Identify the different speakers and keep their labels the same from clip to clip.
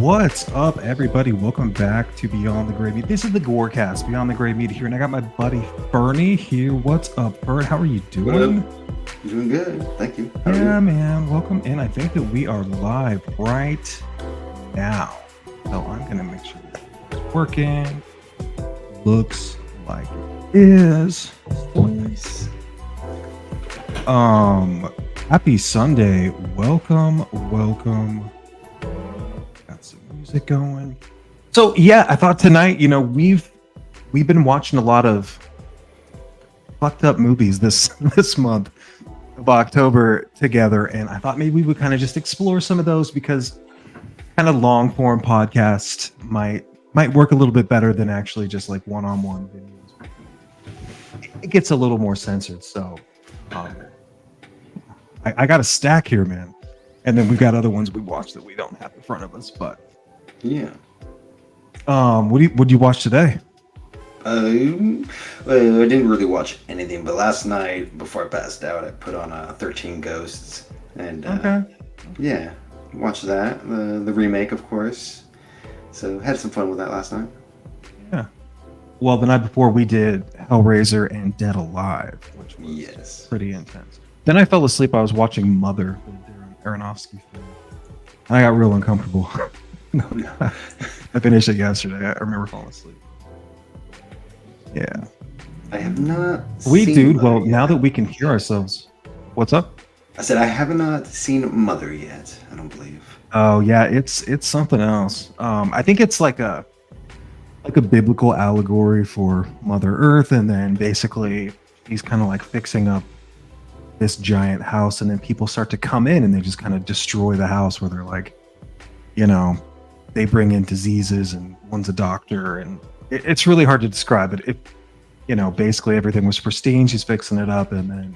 Speaker 1: What's up, everybody? Welcome back to Beyond the Gray Meat. This is the GoreCast, Beyond the Gray Meat here, and I got my buddy Fernie here. What's up, Fern? How are you doing?
Speaker 2: Doing good, thank you.
Speaker 1: Yeah, man. Welcome in. I think that we are live right now, so I'm gonna make sure it's working. Looks like it is. Nice. Happy Sunday. Welcome. Got some music going. So yeah, I thought tonight, we've been watching a lot of fucked up movies this month of October together, and I thought maybe we would kind of just explore some of those because kind of long form podcast might work a little bit better than actually just like one-on-one videos. It gets a little more censored, so I got a stack here, man. And then we've got other ones we watched that we don't have in front of us, but
Speaker 2: yeah.
Speaker 1: What did you watch today?
Speaker 2: Well, I didn't really watch anything, but last night before I passed out, I put on 13 Ghosts, and yeah, watched that, the remake, of course. So had some fun with that last night.
Speaker 1: Yeah. Well, the night before we did Hellraiser and Dead Alive, which was pretty intense. Then I fell asleep. I was watching Mother, the Darren Aronofsky film. And I got real uncomfortable. I finished it yesterday. I remember falling asleep. Yeah.
Speaker 2: I have not
Speaker 1: Well, now that we can hear ourselves. What's up?
Speaker 2: I said I have not seen Mother yet, I don't believe.
Speaker 1: Oh yeah, it's something else. I think it's like a biblical allegory for Mother Earth, and then basically he's kind of like fixing up this giant house, and then people start to come in and they just kind of destroy the house, where they're like, they bring in diseases, and one's a doctor, and it's really hard to describe it. Basically everything was pristine, she's fixing it up, and then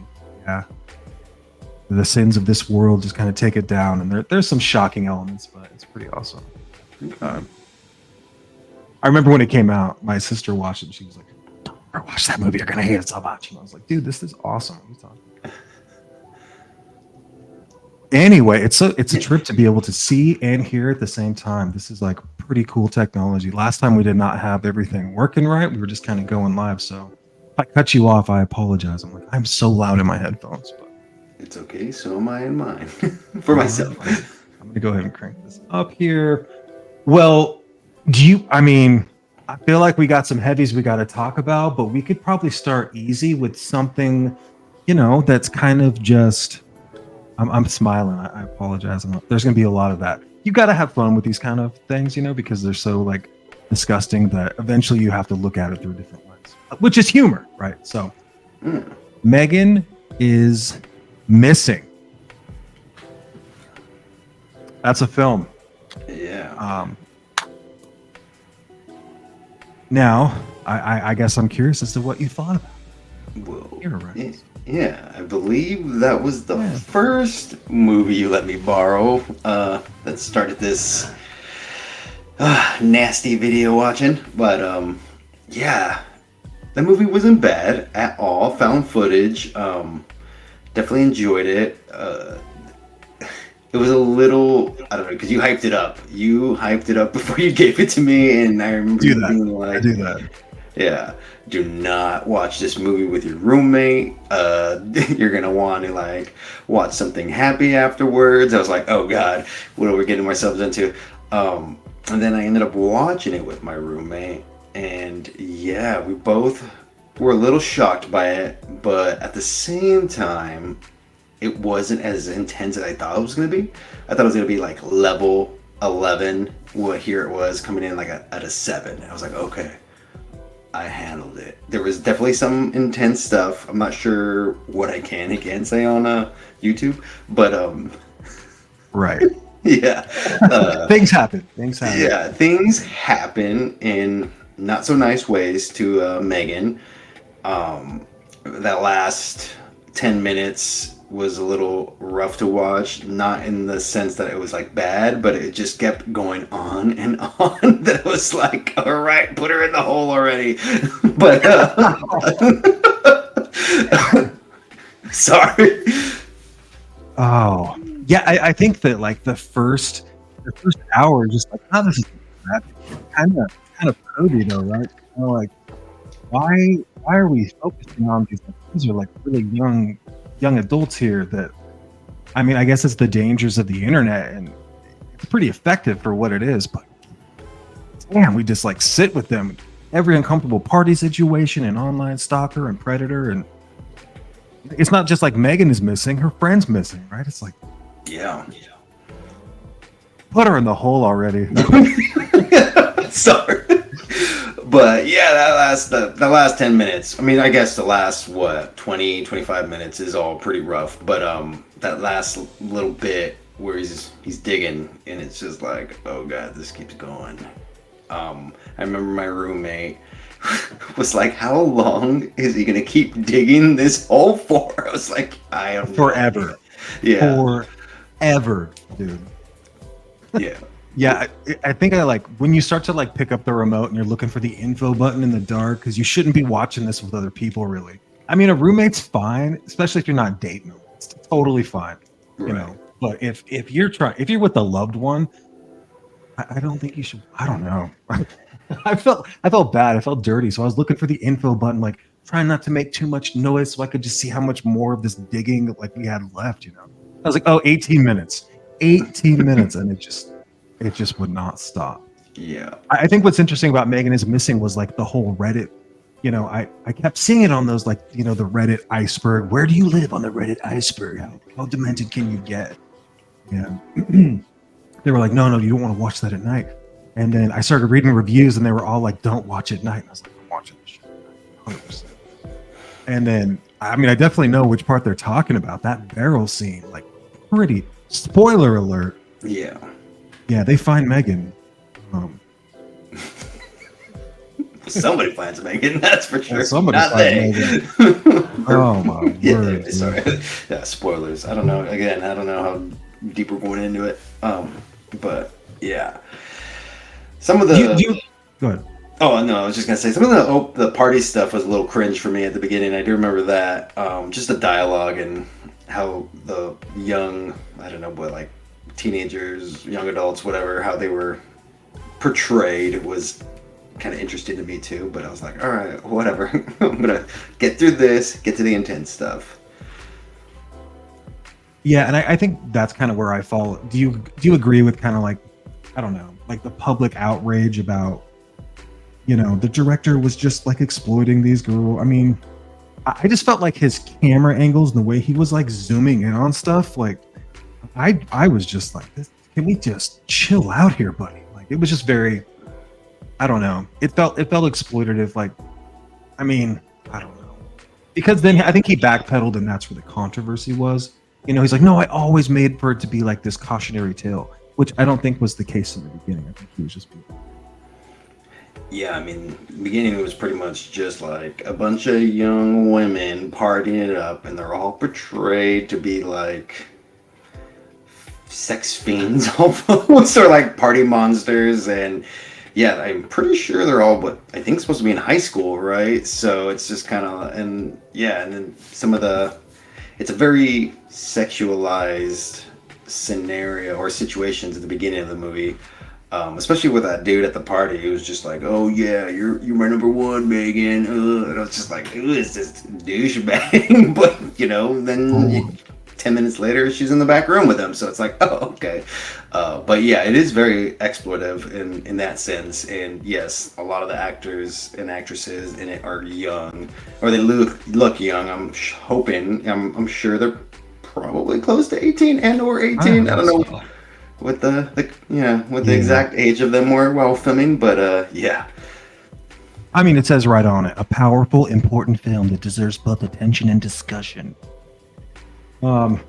Speaker 1: the sins of this world just kind of take it down, and there's some shocking elements, but it's pretty awesome. I remember when it came out, my sister watched it, and she was like, "Don't ever watch that movie, you're gonna hate it so much." And I was like, "Dude, this is awesome." What are you talking about? Anyway, it's a trip to be able to see and hear at the same time. This is like pretty cool technology. Last time we did not have everything working right. We were just kind of going live. So if I cut you off, I apologize. I'm so loud in my headphones, but
Speaker 2: it's okay. So am I in mine for myself.
Speaker 1: I'm gonna go ahead and crank this up here. Well, I feel like we got some heavies we got to talk about, but we could probably start easy with something, that's kind of just. I'm smiling. I apologize. There's going to be a lot of that. You got to have fun with these kind of things, because they're so like disgusting that eventually you have to look at it through a different lens, which is humor, right? So, Megan is missing. That's a film.
Speaker 2: Yeah.
Speaker 1: Now, I guess I'm curious as to what you thought about it.
Speaker 2: Well, yeah, I believe that was the first movie you let me borrow that started this nasty video watching. But that movie wasn't bad at all. Found footage. Definitely enjoyed it. It was a little, I don't know, because you hyped it up. You hyped it up before you gave it to me, and I remember being like,
Speaker 1: I do that.
Speaker 2: Yeah. Do not watch this movie with your roommate. You're gonna want to watch something happy afterwards. I was like, oh god, what are we getting ourselves into? And then I ended up watching it with my roommate, and we both were a little shocked by it, but at the same time, it wasn't as intense as I thought it was gonna be. I thought it was gonna be like level 11. Well, here it was coming in at a 7. I was like, okay. I handled it. There was definitely some intense stuff. I'm not sure what I can and can't say on YouTube, but
Speaker 1: right.
Speaker 2: Yeah.
Speaker 1: Things happen.
Speaker 2: Yeah, things happen in not so nice ways to Megan. That last 10 minutes was a little rough to watch, not in the sense that it was bad, but it just kept going on and on. That it was like, all right, put her in the hole already. But sorry.
Speaker 1: Oh yeah, I think that the first the first hour, just like, oh, this is bad. Kind of prudy though, right? You know, like, why are we focusing on these? Like, these are like really young adults here. That I mean, I guess it's the dangers of the internet, and it's pretty effective for what it is. But damn, we just like sit with them, every uncomfortable party situation, and online stalker and predator, and it's not just like Megan is missing; her friend's missing, right? It's like,
Speaker 2: Yeah.
Speaker 1: put her in the hole already.
Speaker 2: Sorry. But yeah, the last 10 minutes. I mean, I guess the last 20, 25 minutes is all pretty rough, but that last little bit where he's digging and it's just like, oh god, this keeps going. I remember my roommate was like, how long is he going to keep digging this hole for? I was like, I am
Speaker 1: Forever.
Speaker 2: Yeah.
Speaker 1: Forever, dude.
Speaker 2: Yeah.
Speaker 1: Yeah, I think I like when you start to like pick up the remote and you're looking for the info button in the dark, because you shouldn't be watching this with other people, really. I mean, a roommate's fine, especially if you're not dating them. It's totally fine, you
Speaker 2: Right.
Speaker 1: know. But if you're with a loved one, I don't think you should. I don't know. I felt bad. I felt dirty, so I was looking for the info button, like trying not to make too much noise, so I could just see how much more of this digging like we had left. You know, I was like, oh, 18 minutes, 18 minutes, and it just would not stop.
Speaker 2: Yeah.
Speaker 1: I think what's interesting about Megan is Missing was like the whole Reddit. You know, I kept seeing it on those, like, you know, the Reddit iceberg. Where do you live on the Reddit iceberg? How demented can you get? Yeah. They were like, no, you don't want to watch that at night. And then I started reading reviews and they were all like, don't watch it at night. And I was like, I'm watching this shit at night, 100%. And then, I mean, I definitely know which part they're talking about. That barrel scene, like, pretty, spoiler alert.
Speaker 2: Yeah.
Speaker 1: Yeah, they find Megan.
Speaker 2: Somebody finds Megan, that's for sure.
Speaker 1: Somebody
Speaker 2: Not
Speaker 1: finds
Speaker 2: they.
Speaker 1: Oh my
Speaker 2: Yeah,
Speaker 1: word!
Speaker 2: sorry. Yeah, spoilers. I don't know. Again, I don't know how deep we're going into it. But yeah, some of the.
Speaker 1: Go ahead.
Speaker 2: Oh no, I was just gonna say some of the party stuff was a little cringe for me at the beginning. I do remember that. Just the dialogue and how the young, I don't know, what, like teenagers, young adults, whatever, how they were portrayed was kind of interesting to me too. But I was like, all right, whatever. I'm gonna get through this, get to the intense stuff.
Speaker 1: Yeah, and I think that's kind of where I fall. Do you agree with kind of like, I don't know, like the public outrage about, you know, the director was just like exploiting these girls? I mean, I just felt like his camera angles and the way he was like zooming in on stuff, like I was just like, can we just chill out here, buddy? Like it was just very, I don't know. It felt exploitative. Like, I mean, I don't know. Because then I think he backpedaled and that's where the controversy was. You know, he's like, no, I always made for it to be like this cautionary tale, which I don't think was the case in the beginning. I think he was just being...
Speaker 2: Yeah, I mean, the beginning was pretty much just like a bunch of young women partying it up, and they're all portrayed to be like sex fiends almost, or like party monsters. And yeah, I'm pretty sure they're all, but I think supposed to be in high school, right? So it's just kind of, and yeah, and then some of the, it's a very sexualized scenario or situations at the beginning of the movie. Especially with that dude at the party, he was just like, "Oh yeah, you're my number one, Megan," and I was just like, "Who is this douchebag?" But you know, then 10 minutes later, she's in the back room with him, so it's like, "Oh, okay." But yeah, it is very exploitive in that sense, and yes, a lot of the actors and actresses in it are young, or they look young. I'm hoping, I'm sure they're probably close to 18 and or 18. I don't know. With the exact age of them were while filming, but yeah.
Speaker 1: I mean, it says right on it, a powerful, important film that deserves both attention and discussion. Yeah,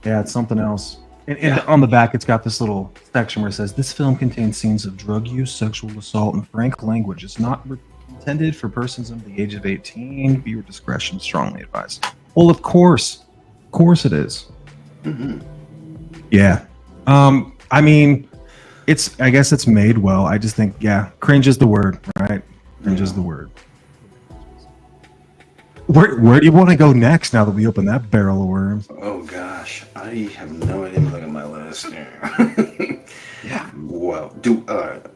Speaker 1: it's something else. And on the back, it's got this little section where it says, this film contains scenes of drug use, sexual assault, and frank language. It's not intended for persons under the age of 18. Viewer discretion strongly advised. Well, of course it is.
Speaker 2: Mm-hmm.
Speaker 1: Yeah. I mean, I guess it's made well. I just think, yeah, cringe is the word, right? Cringe is the word. Where do you want to go next now that we open that barrel of worms?
Speaker 2: Oh gosh, I have no idea. Look at my list here.
Speaker 1: Yeah,
Speaker 2: well, do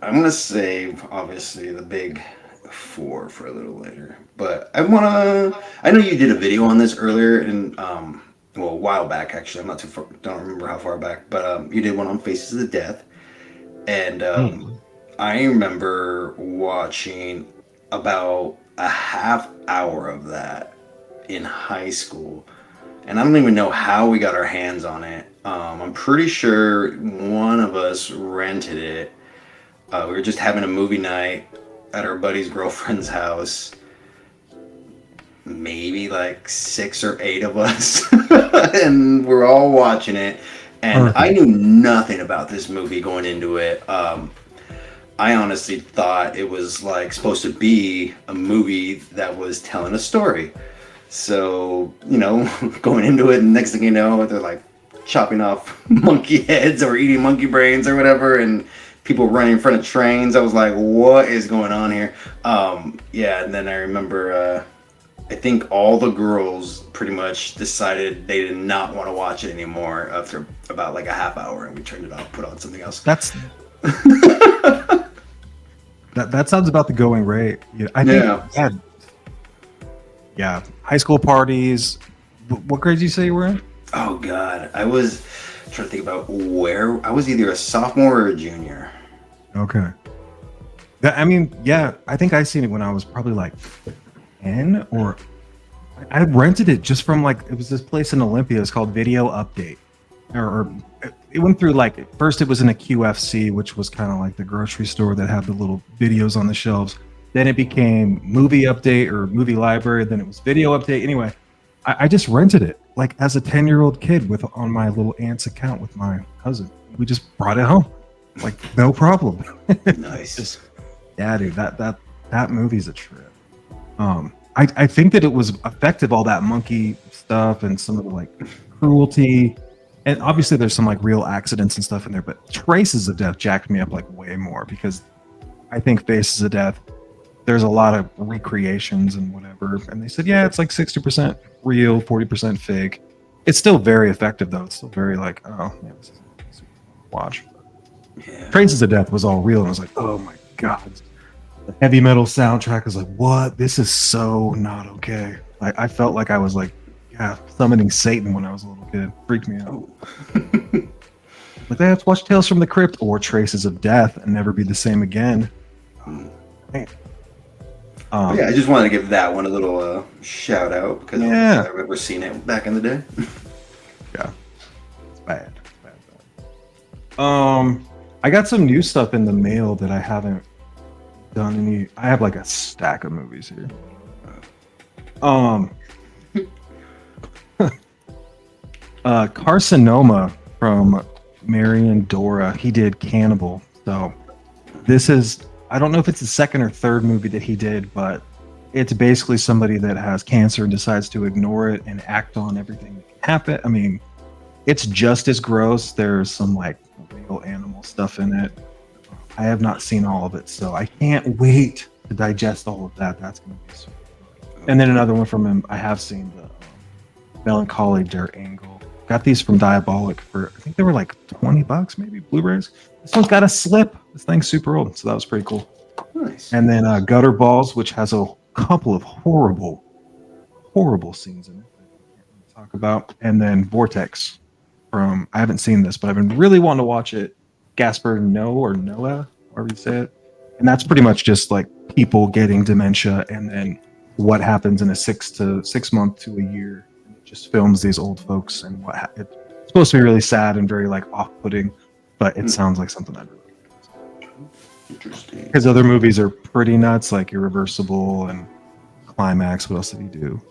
Speaker 2: I'm gonna save obviously the big four for a little later, but I know you did a video on this earlier, and well, a while back actually. I'm not too far. Don't remember how far back, but you did one on Faces of Death, and
Speaker 1: Mm.
Speaker 2: I remember watching about a half hour of that in high school, and I don't even know how we got our hands on it. I'm pretty sure one of us rented it. We were just having a movie night at our buddy's girlfriend's house. Maybe like six or eight of us, and we're all watching it. And I
Speaker 1: Perfect.
Speaker 2: knew nothing about this movie going into it. I honestly thought it was like supposed to be a movie that was telling a story. So, going into it, and next thing you know, they're like chopping off monkey heads or eating monkey brains or whatever, and people running in front of trains. I was like, what is going on here? Yeah, and then I remember, I think all the girls pretty much decided they did not want to watch it anymore after about like a half hour, and we turned it off, put on something else.
Speaker 1: That's that sounds about the going rate. Yeah, I think
Speaker 2: Yeah.
Speaker 1: yeah, yeah. High school parties. What grade did you say you were in?
Speaker 2: Oh God, I was trying to think about where I was either a sophomore or a junior.
Speaker 1: Okay. I mean, yeah, I think I seen it when I was probably like 10 or I rented it just from like it was this place in Olympia. It's called Video Update. Or it went through like first it was in a QFC, which was kind of like the grocery store that had the little videos on the shelves. Then it became Movie Update or Movie Library. Then it was Video Update. Anyway, I just rented it like as a 10-year-old kid with on my little aunt's account with my cousin. We just brought it home, like no problem.
Speaker 2: Nice.
Speaker 1: Just yeah, dude, that movie's a trip. I think that it was effective, all that monkey stuff and some of the like cruelty, and obviously there's some like real accidents and stuff in there, but Traces of Death jacked me up like way more because I think Faces of Death, there's a lot of recreations and whatever, and they said yeah, it's like 60% real, 40% fake. It's still very effective though. It's still very like oh yeah, this is super fun to watch.
Speaker 2: Yeah.
Speaker 1: Traces of Death was all real, and I was like oh my god. The heavy metal soundtrack is like, what? This is so not okay. I felt like I was like, yeah, summoning Satan when I was a little kid. Freaked me out.
Speaker 2: Oh.
Speaker 1: But they have to watch Tales from the Crypt or Traces of Death and never be the same again.
Speaker 2: Mm.
Speaker 1: Man.
Speaker 2: Yeah, I just wanted to give that one a little shout out because
Speaker 1: Yeah.
Speaker 2: I remember seeing it back in the day.
Speaker 1: Yeah, it's bad. I got some new stuff in the mail that I haven't done any. I have like a stack of movies here. Carcinoma from Marion Dora. He did Cannibal. So this is, I don't know if it's the second or third movie that he did, but it's basically somebody that has cancer and decides to ignore it and act on everything that can happen. I mean, it's just as gross. There's some like real animal stuff in it. I have not seen all of it, so I can't wait to digest all of that. That's going to be super fun. And then another one from him, I have seen the Melancholy Der Angle. Got these from Diabolic for, I think they were like $20 maybe, Blu-rays. This one's got a slip. This thing's super old, so that was pretty cool.
Speaker 2: Nice.
Speaker 1: And then Gutter Balls, which has a couple of horrible scenes in it that I can't really talk about. And then Vortex from, I haven't seen this, but I've been really wanting to watch it. Gaspar Noah, however you say it. And that's pretty much just like people getting dementia and then what happens in a 6 month to a year. And it just films these old folks and it's supposed to be really sad and very like off-putting, but it sounds like something I'd really like.
Speaker 2: Interesting.
Speaker 1: His other movies are pretty nuts, like Irreversible and Climax. What else did he do?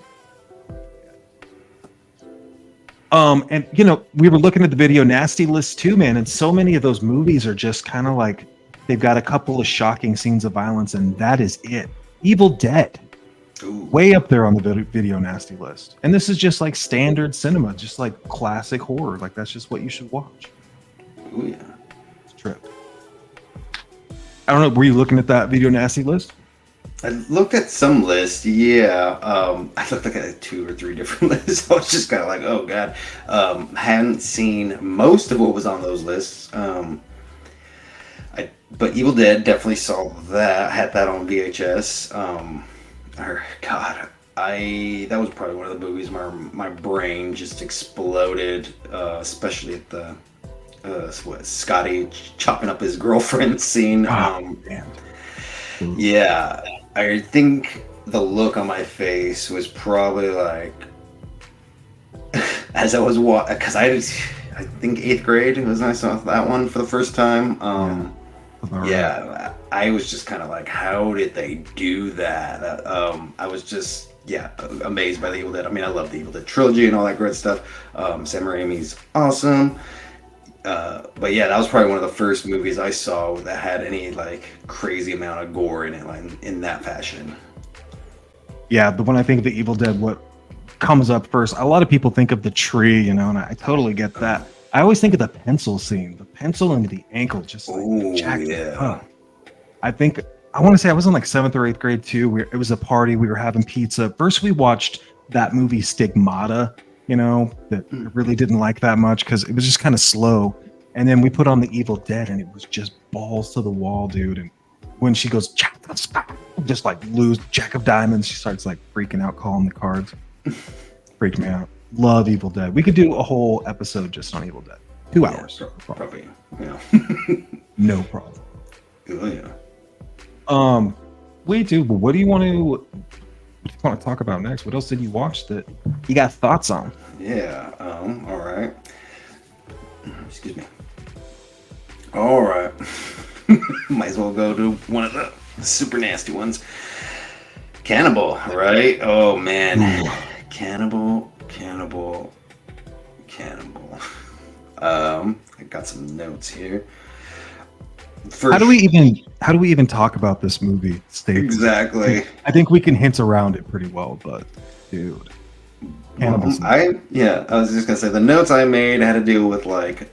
Speaker 1: And you know, we were looking at the video nasty list too, man, and so many of those movies are just kind of like they've got a couple of shocking scenes of violence, and that is it. Evil Dead,
Speaker 2: Ooh.
Speaker 1: way up there on the video nasty list, and this is just like standard cinema, just like classic horror. Like that's just what you should watch.
Speaker 2: Ooh, yeah.
Speaker 1: It's a trip. I don't know. Were you looking at that video nasty list?
Speaker 2: I looked at some lists, yeah. I looked at 2 or 3 different lists. I was just kind of like, oh god. Hadn't seen most of what was on those lists. I But Evil Dead, definitely saw that. Had that on VHS. God, that was probably one of the movies where my brain just exploded, especially at the Scotty chopping up his girlfriend scene.
Speaker 1: Man.
Speaker 2: Yeah, I think the look on my face was probably like as I was because I think 8th grade was when I saw that one for the first time. Yeah, I was just kind of like, how did they do that? I was just amazed by the Evil Dead. I mean, I love the Evil Dead trilogy and all that great stuff. Sam Raimi's awesome. But yeah, that was probably one of the first movies I saw that had any like crazy amount of gore in it, like in that fashion.
Speaker 1: Yeah, but when I think of the Evil Dead, what comes up first? A lot of people think of the tree, you know, and I totally get that. I always think of the pencil scene, the pencil into the ankle, just like jacked it up. I think I want to say I was in like 7th or 8th grade too. It was a party. We were having pizza. First, we watched that movie Stigmata, you know, that I really didn't like that much because it was just kind of slow. And then we put on the Evil Dead, and it was just balls to the wall, dude. And when she goes, just like lose Jack of Diamonds, she starts like freaking out, calling the cards. Freaked me out. Love Evil Dead. We could do a whole episode just on Evil Dead. 2 hours.
Speaker 2: Probably. Yeah.
Speaker 1: No problem.
Speaker 2: Oh, yeah.
Speaker 1: We do, but what do you want to talk about next? What else did you watch that you got thoughts on?
Speaker 2: Yeah. All right. Excuse me. All right. Might as well go to one of the super nasty ones. Cannibal, right? Oh man. Ooh. Cannibal. I got some notes here.
Speaker 1: How do we even talk about this movie?
Speaker 2: Exactly.
Speaker 1: I think we can hint around it pretty well, but dude.
Speaker 2: I was just gonna say the notes I made had to do with like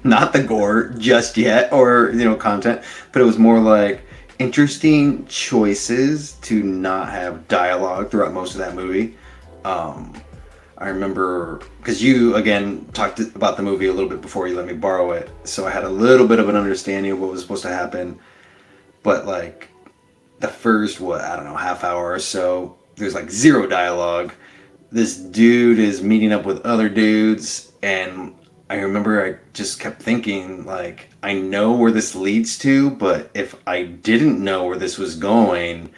Speaker 2: not the gore just yet or content, but it was more like interesting choices to not have dialogue throughout most of that movie. I remember because you again talked about the movie a little bit before you let me borrow it, so I had a little bit of an understanding of what was supposed to happen. But like the first half hour or so, there's like zero dialogue. This dude is meeting up with other dudes, and I remember I just kept thinking like, I know where this leads to, but if I didn't know where this was going,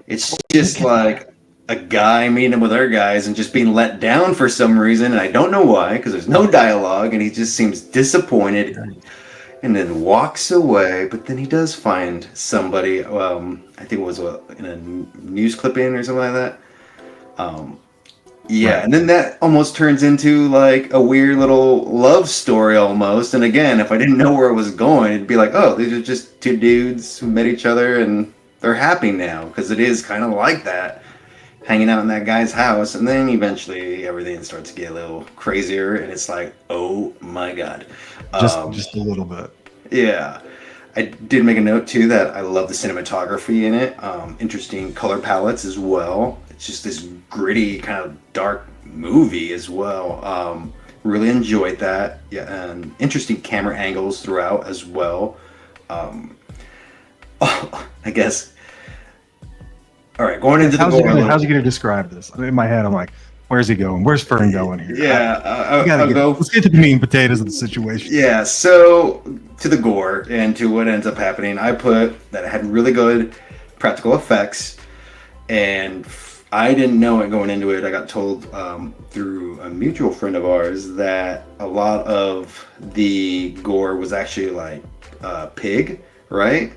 Speaker 2: it's just like a guy meeting up with other guys and just being let down for some reason, and I don't know why, because there's no dialogue, and he just seems disappointed and then walks away. But then he does find somebody, I think it was in a news clipping or something like that. Yeah, and then that almost turns into like a weird little love story almost. And again, if I didn't know where it was going, it'd be like, oh, these are just two dudes who met each other and they're happy now, because it is kind of like that, hanging out in that guy's house. And then eventually everything starts to get a little crazier, and it's like, oh my god,
Speaker 1: just a little bit.
Speaker 2: Yeah. I did make a note too that I love the cinematography in it. Interesting color palettes as well. It's just this gritty kind of dark movie as well. Really enjoyed that. Yeah, and interesting camera angles throughout as well. I guess. All right, going into
Speaker 1: how's he going to describe this? In my head, I'm like, where's he going? Where's Fernie going here?
Speaker 2: Yeah,
Speaker 1: let's get to the meat and potatoes of the situation.
Speaker 2: Yeah, so to the gore and to what ends up happening, I put that it had really good practical effects, and I didn't know it going into it. I got told through a mutual friend of ours that a lot of the gore was actually like pig, right?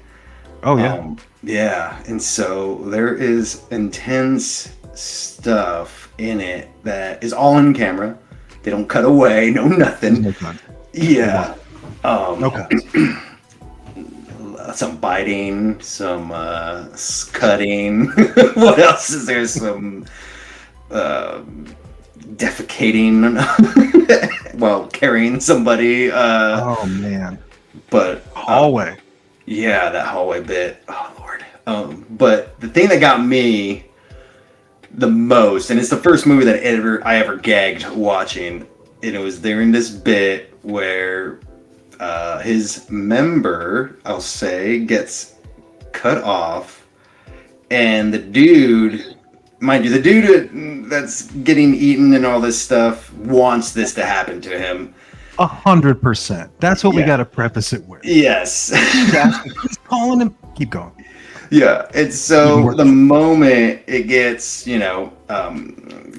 Speaker 1: Oh yeah.
Speaker 2: Yeah, and so there is intense stuff in it that is all in camera. They don't cut away, no nothing.
Speaker 1: No cut.
Speaker 2: Yeah.
Speaker 1: No cut.
Speaker 2: Some biting, some cutting. What else is there? Some defecating while carrying somebody.
Speaker 1: Oh man.
Speaker 2: But
Speaker 1: hallway.
Speaker 2: Yeah, that hallway bit. Oh Lord. But the thing that got me the most, and it's the first movie that I ever gagged watching, and it was during this bit where his member, I'll say, gets cut off, and the dude, mind you, the dude that's getting eaten and all this stuff wants this to happen to him.
Speaker 1: 100%. That's what we
Speaker 2: Yeah.
Speaker 1: got to preface it with.
Speaker 2: Yes.
Speaker 1: He's calling him. Keep going.
Speaker 2: Yeah, and so the moment it gets,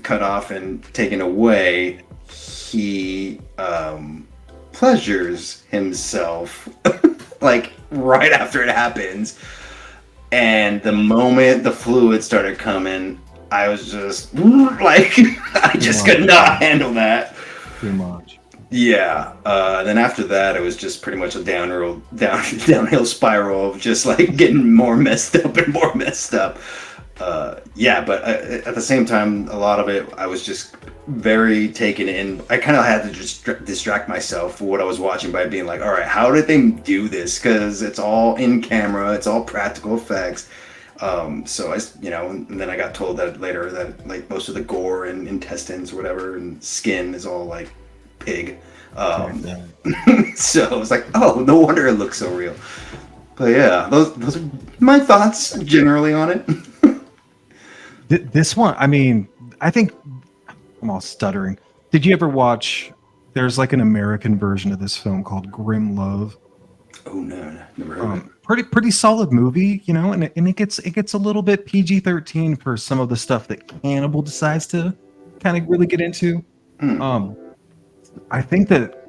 Speaker 2: cut off and taken away, he pleasures himself like right after it happens. And the moment the fluid started coming, I was just like, I just could not handle that.
Speaker 1: Too much.
Speaker 2: Yeah. Then after that, it was just pretty much a downhill spiral of just like getting more messed up and more messed up. Yeah, but at the same time, a lot of it, I was just very taken in. I kind of had to just distract myself for what I was watching by being like, all right, how did they do this? Because it's all in camera, it's all practical effects. So and then I got told that later that like most of the gore and intestines or whatever and skin is all like pig. So I was like, oh, no wonder it looks so real. But yeah, those are my thoughts generally on it.
Speaker 1: This one, I mean, I think I'm all stuttering. Did you ever watch? There's like an American version of this film called Grim Love.
Speaker 2: Oh no, never heard of it.
Speaker 1: Pretty solid movie, and it gets a little bit PG-13 for some of the stuff that Cannibal decides to kind of really get into. I think that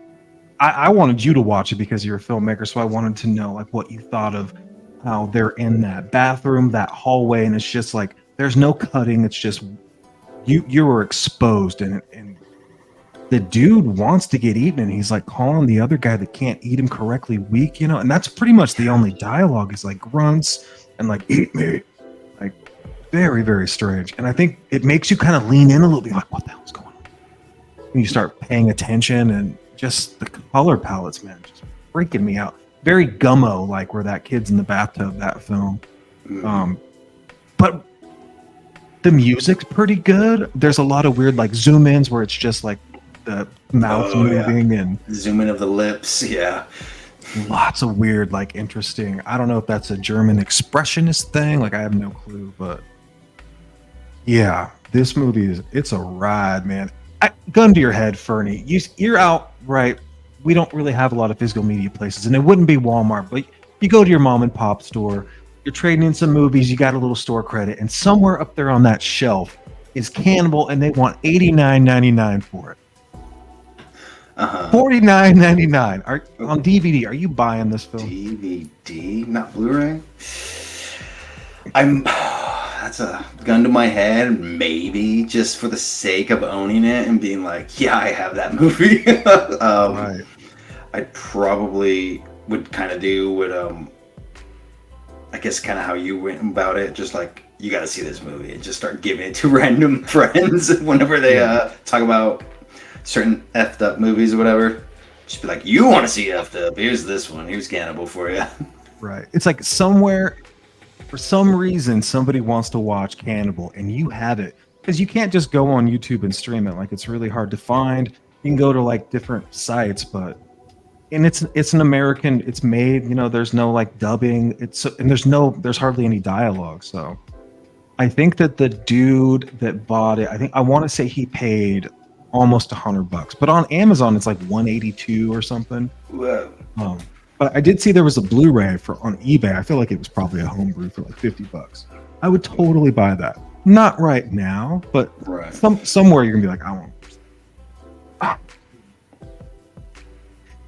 Speaker 1: I wanted you to watch it because you're a filmmaker, so I wanted to know like what you thought of how they're in that bathroom, that hallway, and it's just like there's no cutting. It's just you were exposed, and the dude wants to get eaten, and he's like calling the other guy that can't eat him correctly weak, and that's pretty much the only dialogue is like grunts and like eat me, like very, very strange. And I think it makes you kind of lean in a little bit, like what the hell's going on? And you start paying attention, and just the color palettes, man, just freaking me out. Very Gummo, like where that kid's in the bathtub, that film. But the music's pretty good. There's a lot of weird like zoom ins where it's just like the mouth moving and
Speaker 2: zoom in of the lips. Yeah,
Speaker 1: lots of weird, like interesting. I don't know if that's a German expressionist thing. Like I have no clue, but yeah, this movie it's a ride, man. Gun to your head, Fernie. You're out, right? We don't really have a lot of physical media places, and it wouldn't be Walmart, but you go to your mom and pop store. You're trading in some movies, you got a little store credit, and somewhere up there on that shelf is Cannibal, and they want $89.99 for it. $49.99 on DVD. Are you buying this film?
Speaker 2: DVD, not Blu-ray. That's a gun to my head, maybe just for the sake of owning it and being like, yeah, I have that movie. Right. I probably would kind of do what I guess kind of how you went about it, just like you got to see this movie and just start giving it to random friends whenever they talk about certain effed up movies or whatever. Just be like, you want to see effed up? Here's this one. Here's Cannibal for you.
Speaker 1: Right. It's like somewhere, for some reason, somebody wants to watch Cannibal and you have it, because you can't just go on YouTube and stream it. Like it's really hard to find. You can go to like different sites, and it's an American, it's made, there's no like dubbing, and there's hardly any dialogue. So I think that the dude that bought it, I want to say he paid almost $100, but on Amazon it's like 182 or something.
Speaker 2: Whoa.
Speaker 1: But I did see there was a Blu-ray on eBay. I feel like it was probably a homebrew for like $50. I would totally buy that. Not right now, but
Speaker 2: right.
Speaker 1: Somewhere you're gonna be like, I want.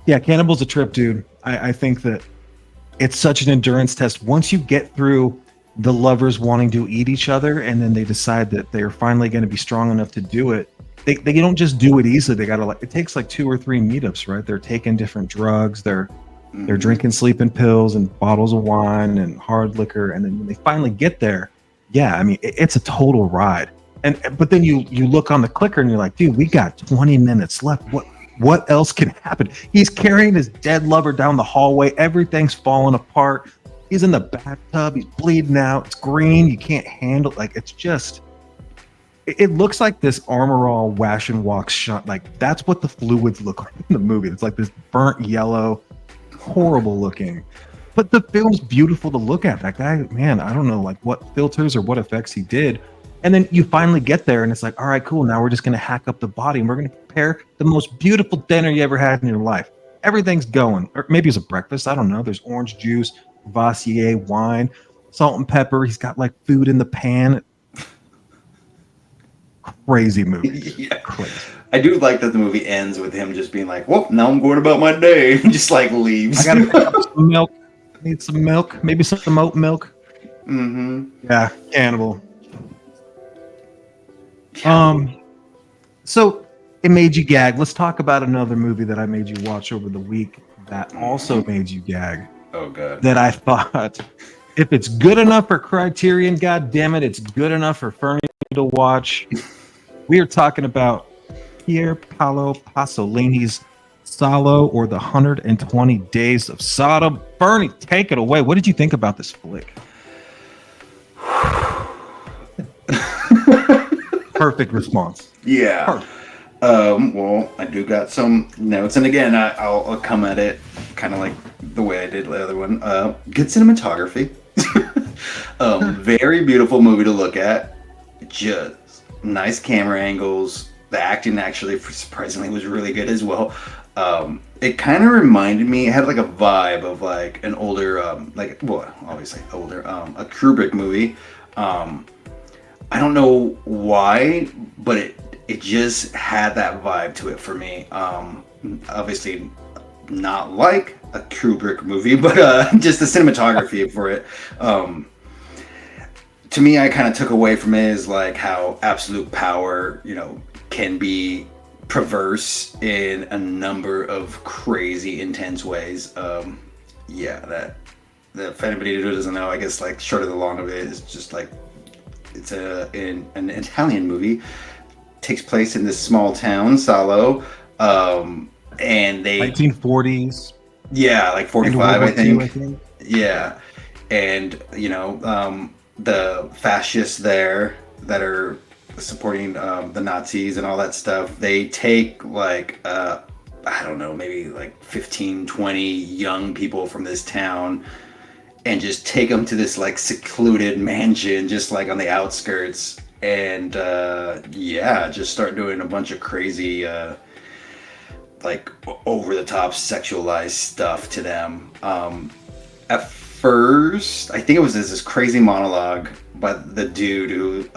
Speaker 1: Yeah, Cannibal's a trip, dude. I think that it's such an endurance test. Once you get through the lovers wanting to eat each other, and then they decide that they're finally going to be strong enough to do it, they don't just do it easily. They gotta it takes like 2 or 3 meetups, right? They're taking different drugs. They're drinking sleeping pills and bottles of wine and hard liquor, and then when they finally get there, yeah, I mean it's a total ride. But then you look on the clicker and you're like, dude, we got 20 minutes left. What else can happen? He's carrying his dead lover down the hallway. Everything's falling apart. He's in the bathtub. He's bleeding out. It's green. You can't handle it. Like, it's just, it looks like this Armor All Wash and Wax shot. Like, that's what the fluids look like in the movie. It's like this burnt yellow. horrible looking. But the film's beautiful to look at. That guy, man, I don't know like what filters or what effects he did. And then you finally get there and it's like, all right, cool. Now we're just going to hack up the body and we're going to prepare the most beautiful dinner you ever had in your life. Everything's going. Or maybe it's a breakfast. I don't know. There's orange juice, Vassier wine, salt and pepper. He's got like food in the pan. Crazy movie.
Speaker 2: Yeah.
Speaker 1: Crazy.
Speaker 2: I do like that the movie ends with him just being like, well, now I'm going about my day. And just like leaves.
Speaker 1: I gotta pick up some milk. Need some milk. Maybe some oat milk.
Speaker 2: Mm-hmm.
Speaker 1: Yeah, cannibal. So it made you gag. Let's talk about another movie that I made you watch over the week that also made you gag.
Speaker 2: Oh god.
Speaker 1: That I thought, if it's good enough for Criterion, god damn it, it's good enough for Fernie to watch. We are talking about Pier Paolo Pasolini's Salo, or the 120 Days of Sodom. Fernie, take it away. What did you think about this flick? Perfect response.
Speaker 2: Yeah.
Speaker 1: Perfect.
Speaker 2: Well, I do got some notes, and again, I'll come at it kind of like the way I did the other one. Good cinematography. Very beautiful movie to look at. Just nice camera angles. The acting actually, surprisingly, was really good as well. It kind of reminded me. It had like a vibe of like an older, obviously older, a Kubrick movie. I don't know why, but it just had that vibe to it for me. Obviously, not like a Kubrick movie, but just the cinematography for it. To me, I kind of took away from it is like how absolute power, can be perverse in a number of crazy, intense ways. That if anybody who doesn't know, I guess like short of the long of it is just like it's an Italian movie. Takes place in this small town, Salo, and they
Speaker 1: 1940s.
Speaker 2: Yeah, like 45, I think. Yeah, and the fascists there that are supporting the Nazis and all that stuff, they take like I don't know, maybe like 15, 20 young people from this town and just take them to this like secluded mansion just like on the outskirts, and just start doing a bunch of crazy like over the top sexualized stuff to them. At first, I think it was this crazy monologue by the dude who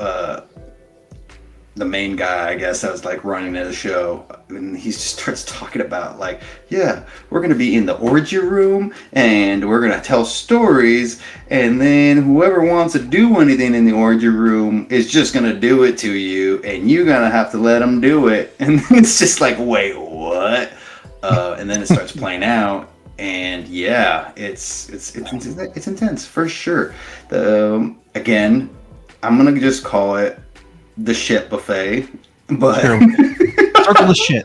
Speaker 2: the main guy, I guess, that was like running the show, and he just starts talking about like, yeah, we're gonna be in the orgy room and we're gonna tell stories, and then whoever wants to do anything in the orgy room is just gonna do it to you, and you're gonna have to let them do it. And it's just like, wait, what? And then it starts playing out, and yeah, it's intense for sure. Again, I'm gonna just call it the shit buffet, but
Speaker 1: circle the shit.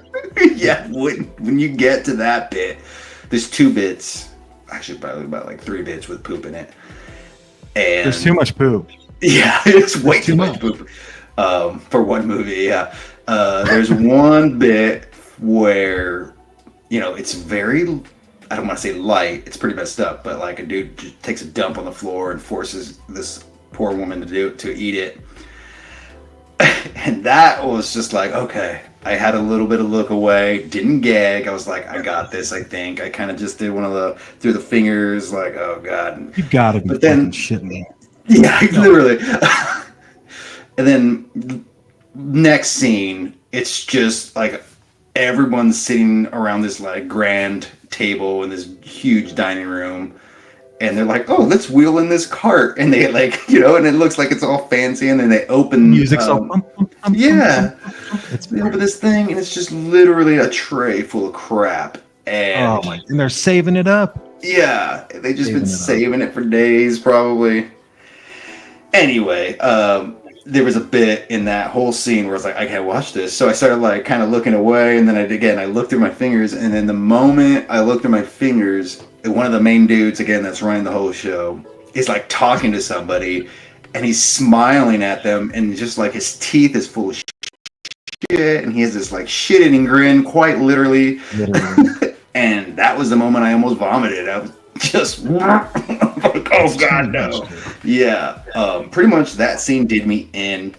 Speaker 2: Yeah, when you get to that bit, there's 2 bits, actually probably about like 3 bits with poop in it, and
Speaker 1: there's too much poop.
Speaker 2: Yeah, it's way too much poop for one movie. Yeah, there's one bit where it's very, I don't want to say light, it's pretty messed up, but like a dude just takes a dump on the floor and forces this poor woman to eat it. And that was just like, okay, I had a little bit of look away, didn't gag. I was like, I got this, I think. I kind of just did one of the through the fingers, like, oh god.
Speaker 1: You gotta be fucking shitting me.
Speaker 2: Yeah, literally. And then next scene, it's just like everyone's sitting around this like grand table in this huge dining room. And they're like, oh, let's wheel in this cart. And they like, and it looks like it's all fancy. And then they open...
Speaker 1: Music's
Speaker 2: yeah. They open this thing, and it's just literally a tray full of crap. And,
Speaker 1: and they're saving it up.
Speaker 2: Yeah. They've just been saving it for days, probably. Anyway, there was a bit in that whole scene where I was like, I can't watch this. So I started like kind of looking away. And then I looked through my fingers. And then the moment I looked at my fingers... one of the main dudes, again, that's running the whole show, is like talking to somebody, and he's smiling at them, and just like his teeth is full of shit, and he has this like shit-eating grin, quite literally. And that was the moment I almost vomited. I was just like, oh god, no. Yeah, pretty much that scene did me in.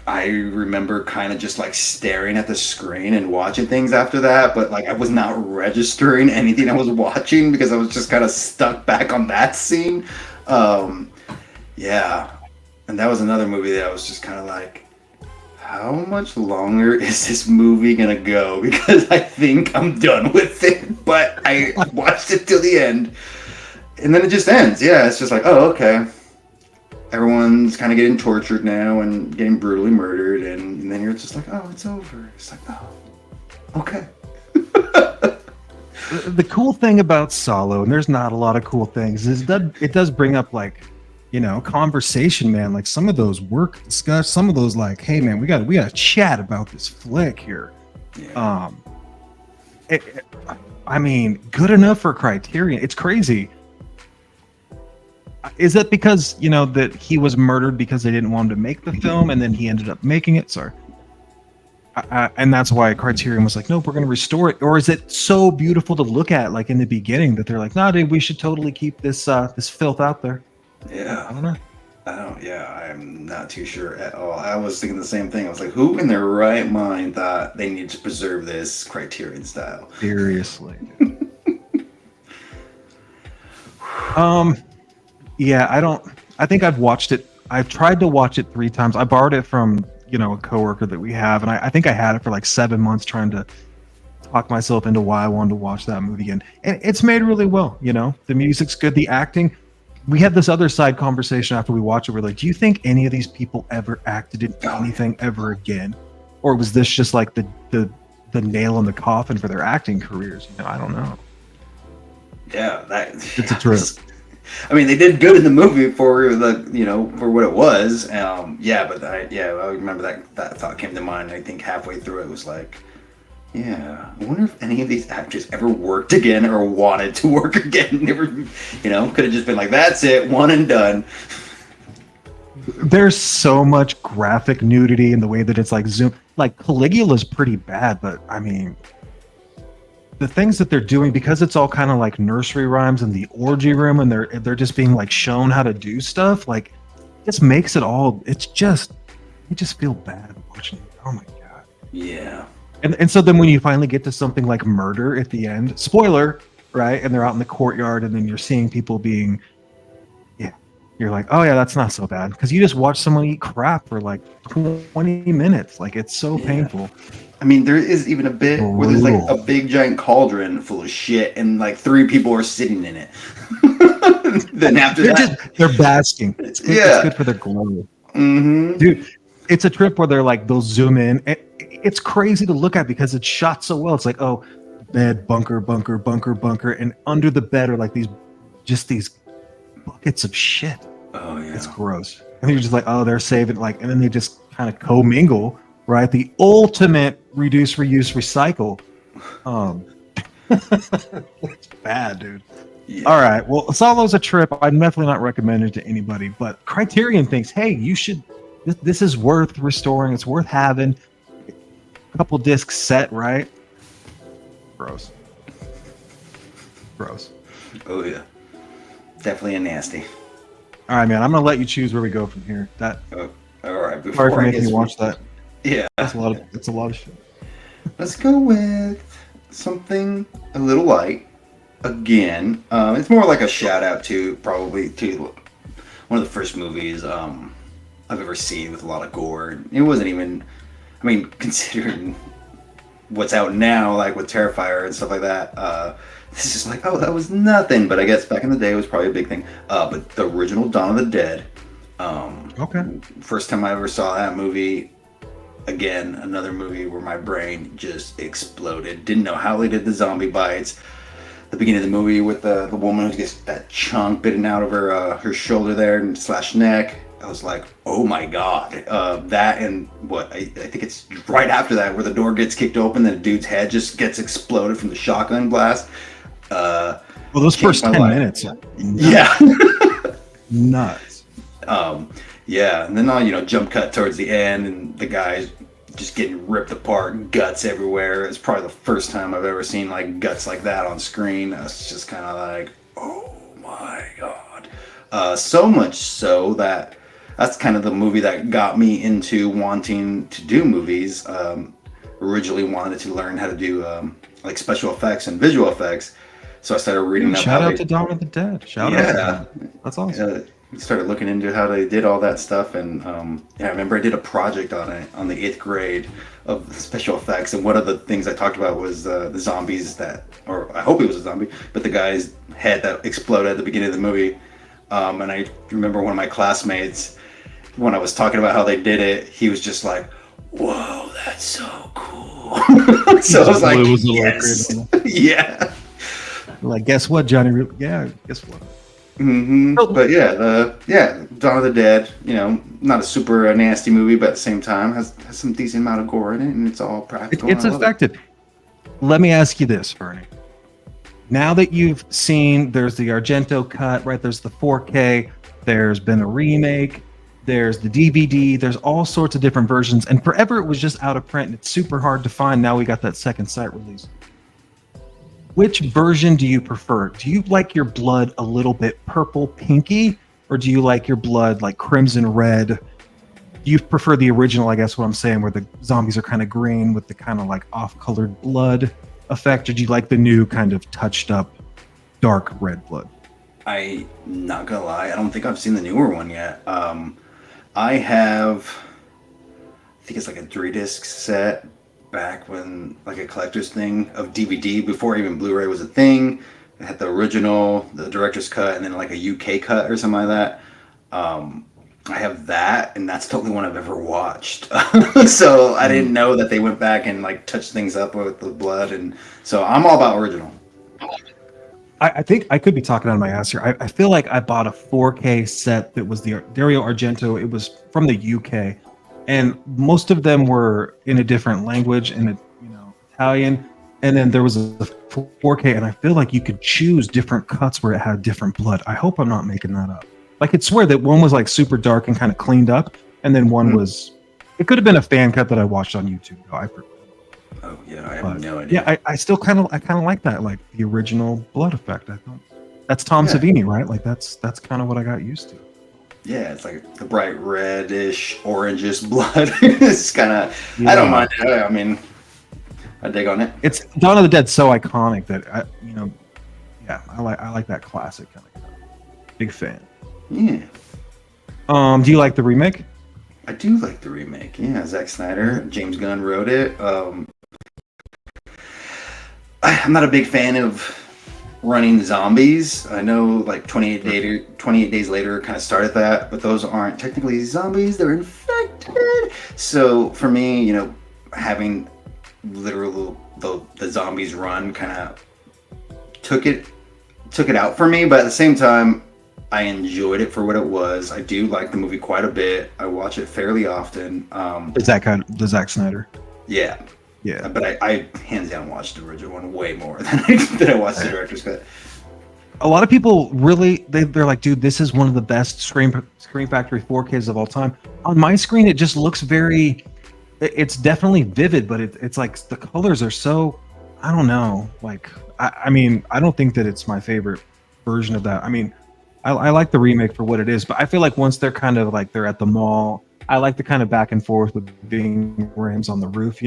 Speaker 2: I remember kind of just like staring at the screen and watching things after that, but like I was not registering anything I was watching because I was just kind of stuck back on that scene. Yeah, and that was another movie that I was just kind of like, how much longer is this movie gonna go? Because I think I'm done with it, but I watched it till the end, and then it just ends. Yeah, it's just like, oh, okay. Everyone's kind of getting tortured now and getting brutally murdered, and then you're just like, oh, it's over. It's like, oh, okay.
Speaker 1: The cool thing about Solo, and there's not a lot of cool things, is that it does bring up like, conversation, man. Like some of those work discuss, some of those like, hey man, we gotta chat about this flick here.
Speaker 2: Yeah.
Speaker 1: I mean, good enough for Criterion. It's crazy. Is that because that he was murdered because they didn't want him to make the film, and then he ended up making it? Sorry. And that's why Criterion was like, nope, we're going to restore it. Or is it so beautiful to look at, like in the beginning, that they're like, no, dude, we should totally keep this this filth out there?
Speaker 2: Yeah.
Speaker 1: I don't know.
Speaker 2: I'm not too sure at all. I was thinking the same thing. I was like, who in their right mind thought they need to preserve this Criterion style?
Speaker 1: Seriously. Yeah, I think I've watched it. I've tried to watch it 3 times. I borrowed it from, a coworker that we have, and I think I had it for like 7 months trying to talk myself into why I wanted to watch that movie again. And it's made really well, The music's good, the acting. We had this other side conversation after we watched it. We're like, do you think any of these people ever acted in anything ever again? Or was this just like the nail in the coffin for their acting careers? I don't know.
Speaker 2: Yeah,
Speaker 1: it's a trip.
Speaker 2: I mean, they did good in the movie for for what it was. But I remember that thought came to mind. I think halfway through it was like, yeah, I wonder if any of these actors ever worked again or wanted to work again. Never, could have just been like, that's it, one and done.
Speaker 1: There's so much graphic nudity in the way that it's like zoom. Like Caligula's pretty bad, but I mean, the things that they're doing, because it's all kind of like nursery rhymes in the orgy room, and they're just being like shown how to do stuff, like just makes it all. You just feel bad watching it. Oh my god.
Speaker 2: Yeah.
Speaker 1: And so then when you finally get to something like murder at the end, spoiler, right? And they're out in the courtyard, and then you're seeing people being, you're like, oh yeah, that's not so bad, because you just watch someone eat crap for like 20 minutes. Like it's so painful.
Speaker 2: I mean, there is even a bit where there's like a big giant cauldron full of shit, and like 3 people are sitting in it. Then after
Speaker 1: they're basking. It's good for their glow.
Speaker 2: Mm-hmm.
Speaker 1: Dude, it's a trip where they'll zoom in. It's crazy to look at because it's shot so well. It's like, oh, bed, bunker, bunker, bunker, bunker, and under the bed are like these buckets of shit.
Speaker 2: Oh yeah,
Speaker 1: it's gross. And you're just like, oh, they're saving and then they just kind of commingle. Right, the ultimate reduce, reuse, recycle. It's bad, dude. Yeah. All right, well, Solo's a trip. I'm definitely not recommending it to anybody, but Criterion thinks, hey, you should. This is worth restoring. It's worth having. A couple discs set, right? Gross.
Speaker 2: Oh yeah, definitely a nasty.
Speaker 1: All right, man. I'm gonna let you choose where we go from here. All
Speaker 2: right.
Speaker 1: Sorry for making you watch that.
Speaker 2: Yeah,
Speaker 1: that's a lot of shit.
Speaker 2: Let's go with something a little light. Again, it's more like a shout out to probably to one of the first movies I've ever seen with a lot of gore. It wasn't even, I mean, considering what's out now, like with Terrifier and stuff like that. This is like, oh, that was nothing. But I guess back in the day, it was probably a big thing. But the original Dawn of the Dead.
Speaker 1: Okay.
Speaker 2: First time I ever saw that movie. Again, another movie where my brain just exploded. Didn't know how they did the zombie bites. The beginning of the movie with the woman who gets that chunk bitten out of her shoulder there and slash neck. I was like, oh my god. That and what I think it's right after that where the door gets kicked open, then a dude's head just gets exploded from the shotgun blast.
Speaker 1: Well, those first 10 minutes.
Speaker 2: Yeah.
Speaker 1: Nuts.
Speaker 2: Yeah, and then I'll jump cut towards the end, and the guy just getting ripped apart, guts everywhere. It's probably the first time I've ever seen like guts like that on screen. It's just kind of like, oh my god. So much so that that's kind of the movie that got me into wanting to do movies. Originally wanted to learn how to do like special effects and visual effects. So I started reading up.
Speaker 1: Shout out to Dawn of the Dead. Shout out to them. That's awesome.
Speaker 2: Started looking into how they did all that stuff, and I remember I did a project on it on the 8th grade of special effects, and one of the things I talked about was the zombies that, or I hope it was a zombie, but the guy's head that exploded at the beginning of the movie. And I remember one of my classmates, when I was talking about how they did it, he was just like, "Whoa, that's so cool!" So I was like, "Yes, yeah."
Speaker 1: Like, guess what, Johnny? Yeah, guess what?
Speaker 2: Mm-hmm. But Dawn of the Dead, not a super nasty movie, but at the same time has some decent amount of gore in it, and it's all practical.
Speaker 1: It's effective. Let me ask you this, Fernie. Now that you've seen, there's the Argento cut, right? There's the 4K. There's been a remake. There's the DVD. There's all sorts of different versions, and forever it was just out of print, and it's super hard to find. Now we got that second sight release. Which version do you prefer? Do you like your blood a little bit purple, pinky, or do you like your blood like crimson red? Do you prefer the original, I guess what I'm saying, where the zombies are kind of green with the kind of like off-colored blood effect, or do you like the new kind of touched up dark red blood?
Speaker 2: I'm not gonna lie, I don't think I've seen the newer one yet. I think it's like a 3-disc set back when, like a collector's thing of DVD before even Blu-ray was a thing. It had the original, the director's cut, and then like a UK cut or something like that. I have that, and that's the only one I've ever watched. So I didn't know that they went back and like touched things up with the blood, and so I'm all about original.
Speaker 1: I think I could be talking out of my ass here. I feel like I bought a 4K set that was the Dario Argento. It was from the UK. And most of them were in a different language, in Italian. And then there was a 4K, and I feel like you could choose different cuts where it had different blood. I hope I'm not making that up. I could swear that one was like super dark and kind of cleaned up, and then one was. It could have been a fan cut that I watched on YouTube. I forget.
Speaker 2: Oh yeah, I have no idea.
Speaker 1: Yeah, I still kind of like that, like the original blood effect. I thought that's Tom Savini, right? Like that's kind of what I got used to.
Speaker 2: Yeah, it's like the bright reddish, orangish blood. It's kind of. Yeah. I don't mind it. I mean, I dig on it.
Speaker 1: It's Dawn of the Dead so iconic that I like that classic kind of stuff. Big fan.
Speaker 2: Yeah.
Speaker 1: Do you like the remake?
Speaker 2: I do like the remake. Yeah, Zack Snyder, James Gunn wrote it. I'm not a big fan of running zombies. I know like 28 Days Later kind of started that, but those aren't technically zombies, they're infected. So for me, having literal the zombies run kind of took it out for me, but at the same time I enjoyed it for what it was. I do like the movie quite a bit. I watch it fairly often.
Speaker 1: Is that kind of the Zack Snyder?
Speaker 2: Yeah.
Speaker 1: Yeah,
Speaker 2: but I hands down watched the original one way more than I watched the director's cut.
Speaker 1: A lot of people really they're like, dude, this is one of the best Scream Factory 4Ks of all time. On my screen, it just looks it's definitely vivid, but it's like the colors are so, I don't know. Like, I mean, I don't think that it's my favorite version of that. I mean, I like the remake for what it is, but I feel like once they're kind of like they're at the mall, I like the kind of back and forth with being Rams on the roof,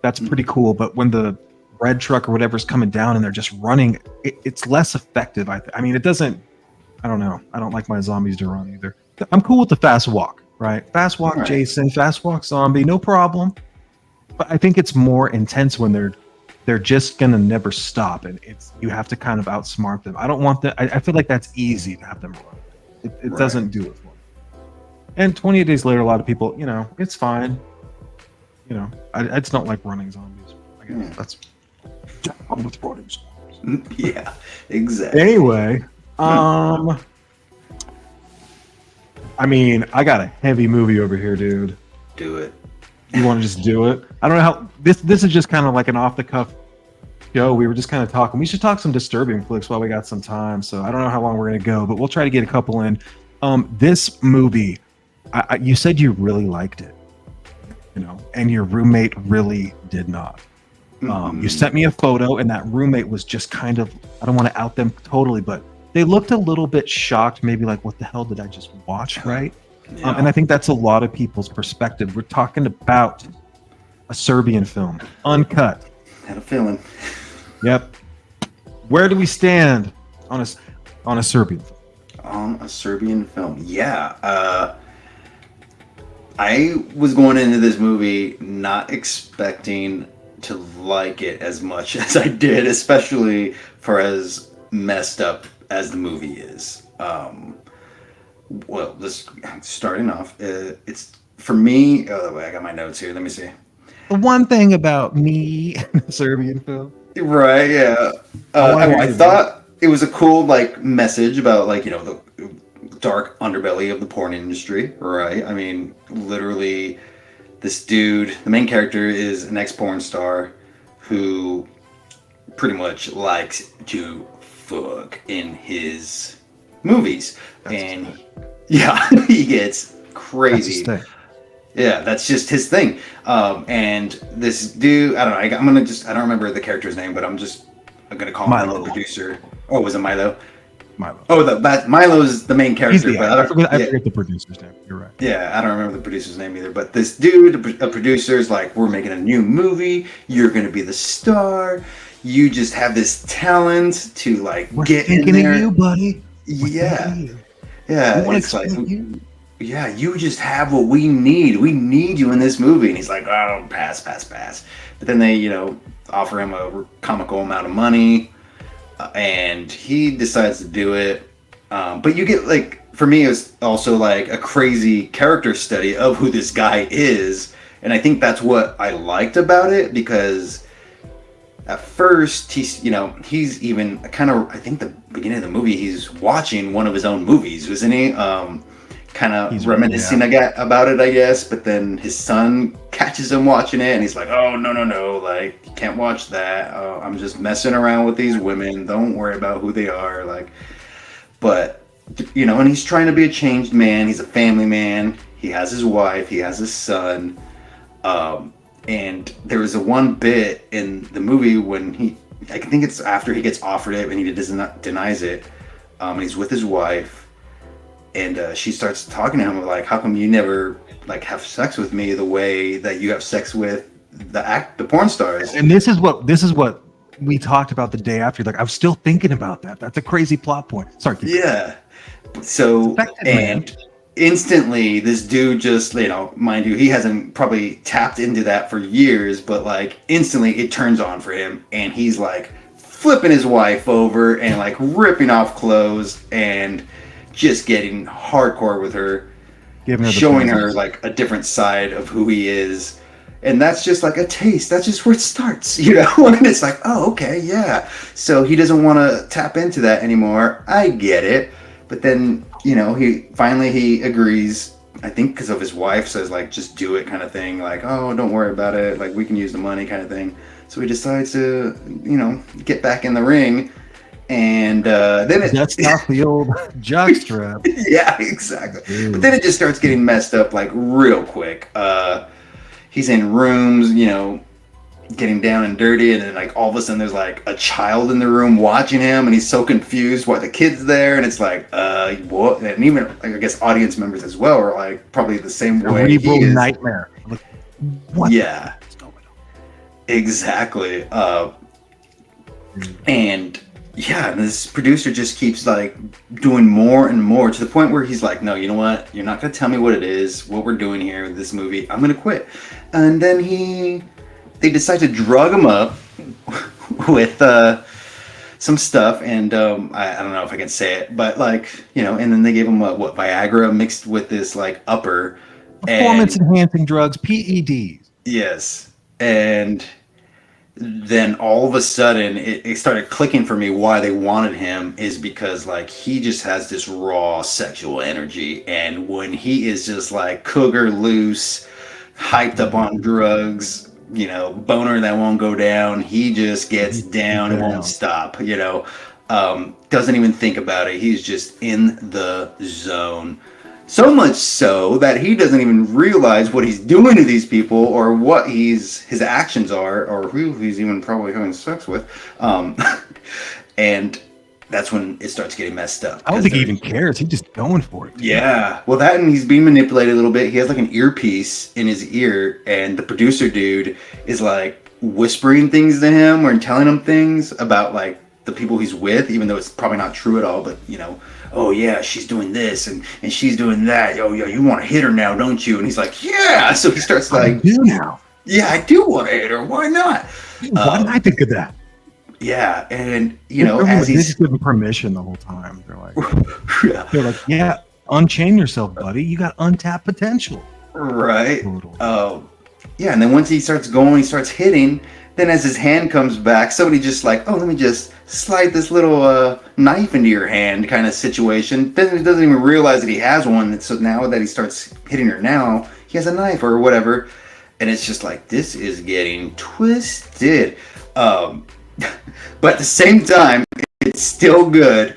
Speaker 1: That's pretty cool, but when the red truck or whatever's coming down and they're just running, it's less effective. I mean, it doesn't. I don't know. I don't like my zombies to run either. I'm cool with the fast walk, right? Fast walk, right. Jason. Fast walk, zombie, no problem. But I think it's more intense when they're just gonna never stop, and you have to kind of outsmart them. I don't want that. I feel like that's easy to have them run. It doesn't do it for me. And 28 Days Later, a lot of people, it's fine. I just don't like running zombies. I guess that's I'm with running zombies.
Speaker 2: Yeah, exactly.
Speaker 1: Anyway, I mean, I got a heavy movie over here, dude.
Speaker 2: Do it.
Speaker 1: You want to just do it? I don't know how. This is just kind of like an off the cuff show. We were just kind of talking. We should talk some disturbing flicks while we got some time. So I don't know how long we're gonna go, but we'll try to get a couple in. This movie, you said you really liked it. and your roommate really did not. You sent me a photo, and that roommate was just kind of, I don't want to out them totally, but they looked a little bit shocked, maybe like, what the hell did I just watch, right?
Speaker 2: Yeah.
Speaker 1: And I think that's a lot of people's perspective. We're talking about a Serbian film, uncut.
Speaker 2: Had a feeling.
Speaker 1: Yep. Where do we stand on a Serbian film?
Speaker 2: On a Serbian film, yeah. I was going into this movie not expecting to like it as much as I did, especially for as messed up as the movie is. Well, this starting off, it's for me. Oh, wait, I got my notes here. Let me see.
Speaker 1: The one thing about me and a Serbian film,
Speaker 2: Right, yeah. I thought it was a cool like message about like the dark underbelly of the porn industry, right? I mean, literally, this dude, the main character, is an ex-porn star who pretty much likes to fuck in his movies, and yeah, he gets crazy. Yeah, that's just his thing. And this dude, I don't know. I don't remember the character's name, but I'm gonna call him the producer. Oh, was it Milo?
Speaker 1: Milo.
Speaker 2: Oh, Milo's the main character.
Speaker 1: I forget the producer's name. You're right.
Speaker 2: Yeah, I don't remember the producer's name either. But this dude, a producer, is like, we're making a new movie. You're gonna be the star. You just have this talent to get in there.
Speaker 1: Of you, buddy.
Speaker 2: Yeah. It's like, yeah, you just have what we need. We need you in this movie. And he's like, oh, pass. But then they, offer him a comical amount of money. And he decides to do it. But you get, for me, it was also, a crazy character study of who this guy is. And I think that's what I liked about it, because at first, he's even kind of, I think the beginning of the movie, he's watching one of his own movies, wasn't he? Kind of reminiscing about it, I guess. But then his son catches him watching it, and he's like, oh, no, you can't watch that. I'm just messing around with these women. Don't worry about who they are. But, and he's trying to be a changed man. He's a family man. He has his wife. He has his son. And there was a one bit in the movie when I think it's after he gets offered it and he denies it. He's with his wife. And she starts talking to him how come you never have sex with me the way that you have sex with the porn stars?
Speaker 1: And this is what we talked about the day after. I was still thinking about that. That's a crazy plot point. Sorry.
Speaker 2: Yeah. So and instantly, this dude just mind you, he hasn't probably tapped into that for years, but instantly it turns on for him, and he's flipping his wife over and ripping off clothes and just getting hardcore with her, showing her a different side of who he is. And that's just a taste. That's just where it starts, and it's oh, okay, yeah. So he doesn't want to tap into that anymore. I get it. But then, he agrees, I think because of his wife says just do it kind of thing. Oh, don't worry about it. We can use the money kind of thing. So he decides to, get back in the ring. And then
Speaker 1: that's not the old jockstrap.
Speaker 2: Yeah, exactly. Dude. But then it just starts getting messed up real quick. He's in rooms, getting down and dirty, and then all of a sudden there's a child in the room watching him, and he's so confused why the kid's there, and it's what? And even I guess audience members as well are probably the same way.
Speaker 1: Cerebral nightmare. What?
Speaker 2: Yeah. Exactly. And yeah, this producer just keeps doing more and more to the point where he's no, you know what? You're not gonna tell me what it is, what we're doing here with this movie. I'm gonna quit. And then they decide to drug him up with some stuff, and I don't know if I can say it, but and then they gave him Viagra mixed with this upper
Speaker 1: performance enhancing drugs, PEDs.
Speaker 2: Yes, and then all of a sudden it started clicking for me why they wanted him is because he just has this raw sexual energy, and when he is just cougar loose, hyped up on drugs, boner that won't go down, he just gets down and won't stop, doesn't even think about it. He's just in the zone. So much so that he doesn't even realize what he's doing to these people or what his actions are or who he's even probably having sex with. And that's when it starts getting messed up.
Speaker 1: I don't think he even cares. He's just going for it.
Speaker 2: Yeah. Well, that and he's being manipulated a little bit. He has like an earpiece in his ear, and the producer dude is like whispering things to him or telling him things about like the people he's with, even though it's probably not true at all. But you know, oh yeah, she's doing this and she's doing that. Oh yeah, you want to hit her now, don't you? And he's like, yeah. So he starts like,
Speaker 1: I do now.
Speaker 2: Yeah, I do want to hit her. Why not?
Speaker 1: Why did I think of that?
Speaker 2: Yeah, and you know, as
Speaker 1: he's
Speaker 2: he's
Speaker 1: giving permission the whole time, they're like, yeah, unchain yourself, buddy. You got untapped potential.
Speaker 2: Right.
Speaker 1: Totally.
Speaker 2: Yeah, and then once he starts going, he starts hitting. Then as his hand comes back, somebody just like, oh, let me just slide this little knife into your hand kind of situation. Then he doesn't even realize that he has one. So now that he starts hitting her now, he has a knife or whatever. And it's just like, this is getting twisted. But at the same time, it's still good.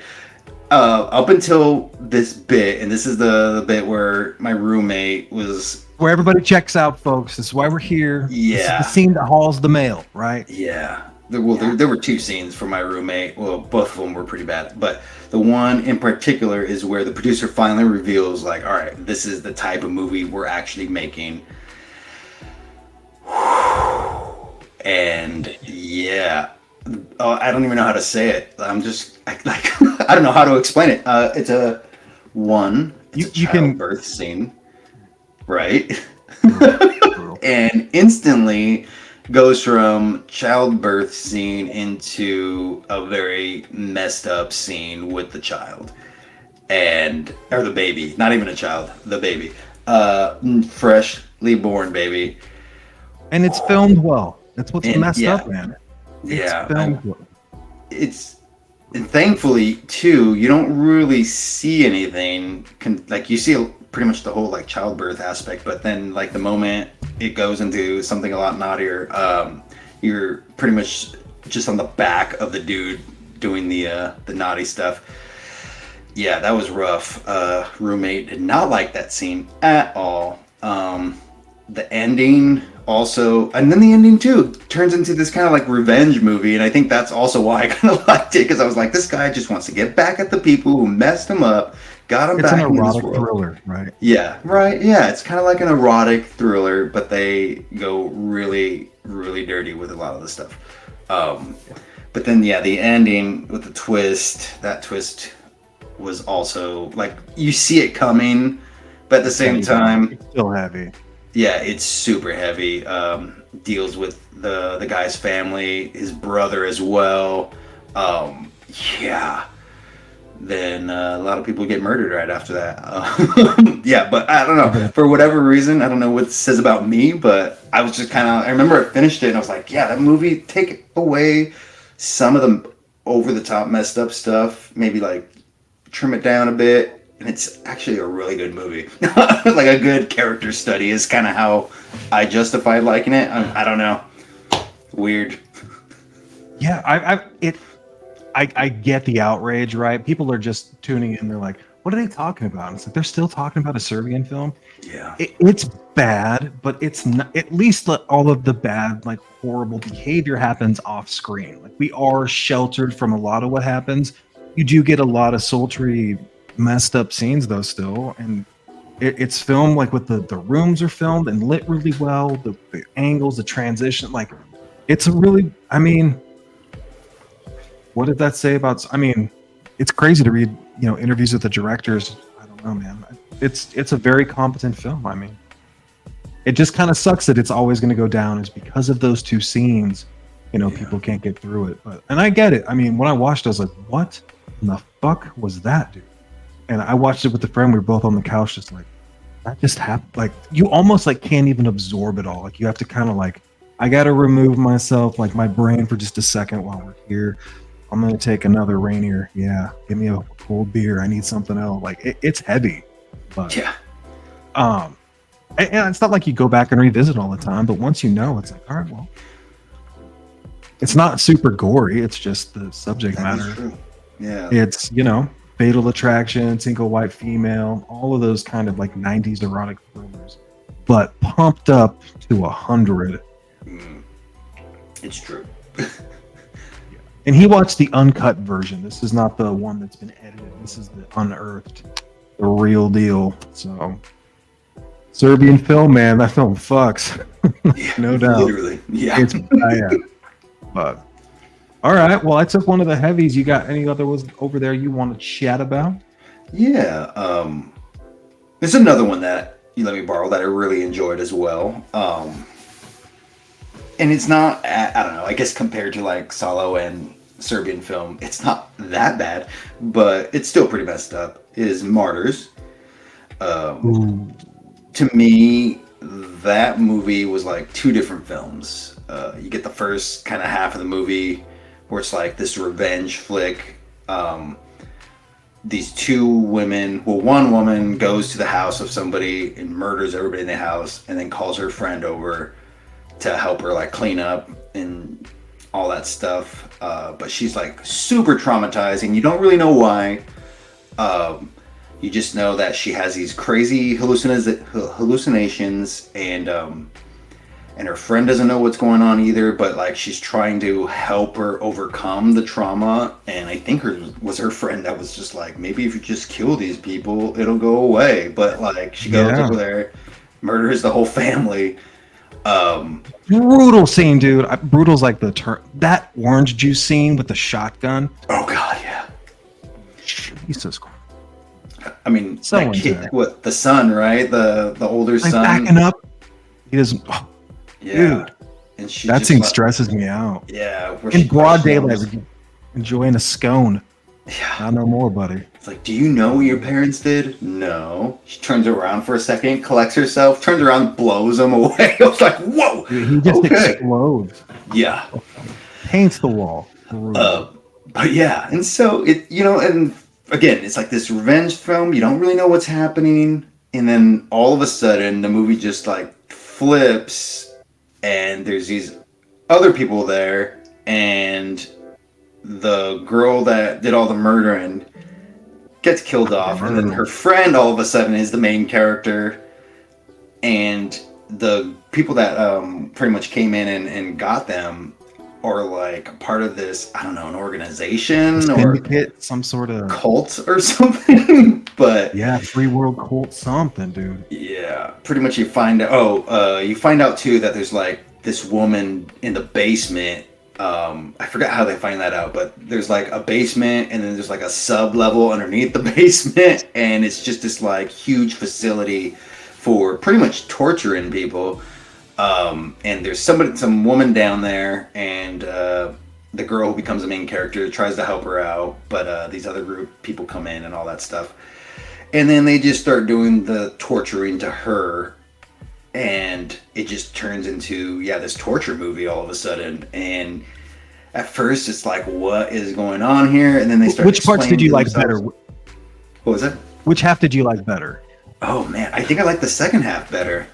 Speaker 2: Up until this bit, and this is the bit where my roommate was...
Speaker 1: Where everybody checks out, folks. This is why we're here.
Speaker 2: Yeah.
Speaker 1: This is the scene that hauls the mail, right?
Speaker 2: Yeah. There were two scenes for my roommate. Well, both of them were pretty bad. But the one in particular is where the producer finally reveals, like, all right, this is the type of movie we're actually making. And yeah, I don't even know how to say it. I'm just I don't know how to explain it. It's a childbirth scene, right? And instantly goes from childbirth scene into a very messed up scene with the child or the baby, not even a child, the baby, freshly born baby.
Speaker 1: And it's filmed well. That's what's messed up, man.
Speaker 2: It's and thankfully too, you don't really see anything. Like you see pretty much the whole like childbirth aspect, but then like the moment it goes into something a lot naughtier, you're pretty much just on the back of the dude doing the naughty stuff. Yeah, that was rough. Roommate did not like that scene at all. The ending also, and then the ending too turns into this kind of like revenge movie, and I think that's also why I kind of liked it, because I was like, this guy just wants to get back at the people who messed him up, got him back in this world. It's an erotic thriller, right? Yeah, right. Yeah, it's kind of like an erotic thriller, but they go really, really dirty with a lot of the stuff. But then yeah, the ending with the twist, that twist was also like you see it coming, but at the same time,
Speaker 1: it's still heavy.
Speaker 2: Yeah, it's super heavy. Deals with the guy's family, his brother as well. Yeah. Then a lot of people get murdered right after that. Yeah, but I don't know. For whatever reason, I don't know what it says about me, but I was just kind of... I remember I finished it and I was like, yeah, that movie, take away some of the over-the-top messed up stuff. Maybe like trim it down a bit. And it's actually a really good movie. Like a good character study is kind of how I justified liking it. I don't know. Weird.
Speaker 1: Yeah, I get the outrage, right? People are just tuning in. They're like, what are they talking about? And it's like, they're still talking about a Serbian film.
Speaker 2: Yeah.
Speaker 1: It's bad, but it's not, at least all of the bad, like horrible behavior happens off screen. Like we are sheltered from a lot of what happens. You do get a lot of sultry, messed up scenes though still, and it's filmed like with the rooms are filmed and lit really well, the angles, the transition, like it's a really, I mean, what did that say about, I mean, it's crazy to read, you know, interviews with the directors. I don't know, man. It's a very competent film. I mean, it just kind of sucks that it's always going to go down is because of those two scenes, you know, people can't get through it. But, and I get it. I mean, when I watched, I was like, what in the fuck was that, dude? And I watched it with a friend. We were both on the couch, just like, that just happened. Like, you almost like can't even absorb it all. Like, you have to kind of like, I got to remove myself, like my brain for just a second while we're here. I'm going to take another Rainier. Yeah. Give me a cold beer. I need something else. Like, it's heavy. But,
Speaker 2: yeah.
Speaker 1: And it's not like you go back and revisit all the time, but once you know, it's like, all right, well, it's not super gory. It's just the subject matter.
Speaker 2: True. Yeah.
Speaker 1: It's, you know, Fatal Attraction, Single White Female, all of those kind of like 90s erotic thrillers, but pumped up to 100.
Speaker 2: It's true.
Speaker 1: And he watched the uncut version. This is not the one that's been edited. This is the unearthed, the real deal. So, Serbian film, man, that film fucks. No doubt.
Speaker 2: Literally. Yeah.
Speaker 1: It's bad. But, all right. Well, I took one of the heavies. You got any other ones over there you want to chat about?
Speaker 2: Yeah. There's another one that you let me borrow that I really enjoyed as well. And it's not, I don't know, I guess compared to like Salo and Serbian film, it's not that bad, but it's still pretty messed up, is Martyrs. To me, that movie was like two different films. You get the first kind of half of the movie where it's like this revenge flick. These two women, well, one woman goes to the house of somebody and murders everybody in the house and then calls her friend over to help her like clean up and all that stuff, but she's like super traumatized and you don't really know why. You just know that she has these crazy hallucinations and her friend doesn't know what's going on either, but like she's trying to help her overcome the trauma. And I think her friend that was just like, maybe if you just kill these people it'll go away, but like she goes over there, murders the whole family.
Speaker 1: Brutal scene, dude. Brutal's like the term. That orange juice scene with the shotgun.
Speaker 2: Oh god, yeah.
Speaker 1: Jesus Christ.
Speaker 2: I mean,
Speaker 1: So
Speaker 2: that kid,
Speaker 1: intense.
Speaker 2: what, the son, right? The older
Speaker 1: Like
Speaker 2: son.
Speaker 1: backing up. He doesn't. Oh,
Speaker 2: Yeah.
Speaker 1: dude,
Speaker 2: And she
Speaker 1: that
Speaker 2: just
Speaker 1: scene
Speaker 2: like,
Speaker 1: stresses me out.
Speaker 2: yeah, where
Speaker 1: In
Speaker 2: she
Speaker 1: broad
Speaker 2: questions-
Speaker 1: daylight, enjoying a scone.
Speaker 2: Yeah.
Speaker 1: I know more, buddy.
Speaker 2: It's like, do you know what your parents did? No. She turns around for a second, collects herself, turns around, blows him away. I was like, whoa.
Speaker 1: Dude, he just
Speaker 2: Okay.
Speaker 1: explodes.
Speaker 2: Yeah.
Speaker 1: Paints the wall. Brutal.
Speaker 2: But yeah, and so it, and again, it's like this revenge film. You don't really know what's happening, and then all of a sudden, the movie just like flips, and there's these other people there, and the girl that did all the murdering gets killed off, and then her friend all of a sudden is the main character, and the people that pretty much came in and got them are like part of this, I don't know, an organization
Speaker 1: Syndicate, some sort of
Speaker 2: cult or something. But
Speaker 1: yeah, free world cult something, dude.
Speaker 2: yeah, pretty much you find out too that there's like this woman in the basement. I forgot how they find that out, but there's like a basement and then there's like a sub level underneath the basement, and it's just this like huge facility for pretty much torturing people. And there's some woman down there, and the girl who becomes the main character tries to help her out, but these other group people come in and all that stuff, and then they just start doing the torturing to her, and it just turns into this torture movie all of a sudden. And at first it's like, what is going on here? And then they start.
Speaker 1: Which parts did you like better?
Speaker 2: What was it?
Speaker 1: Which half did you like better?
Speaker 2: Oh man, I think I like the second half better.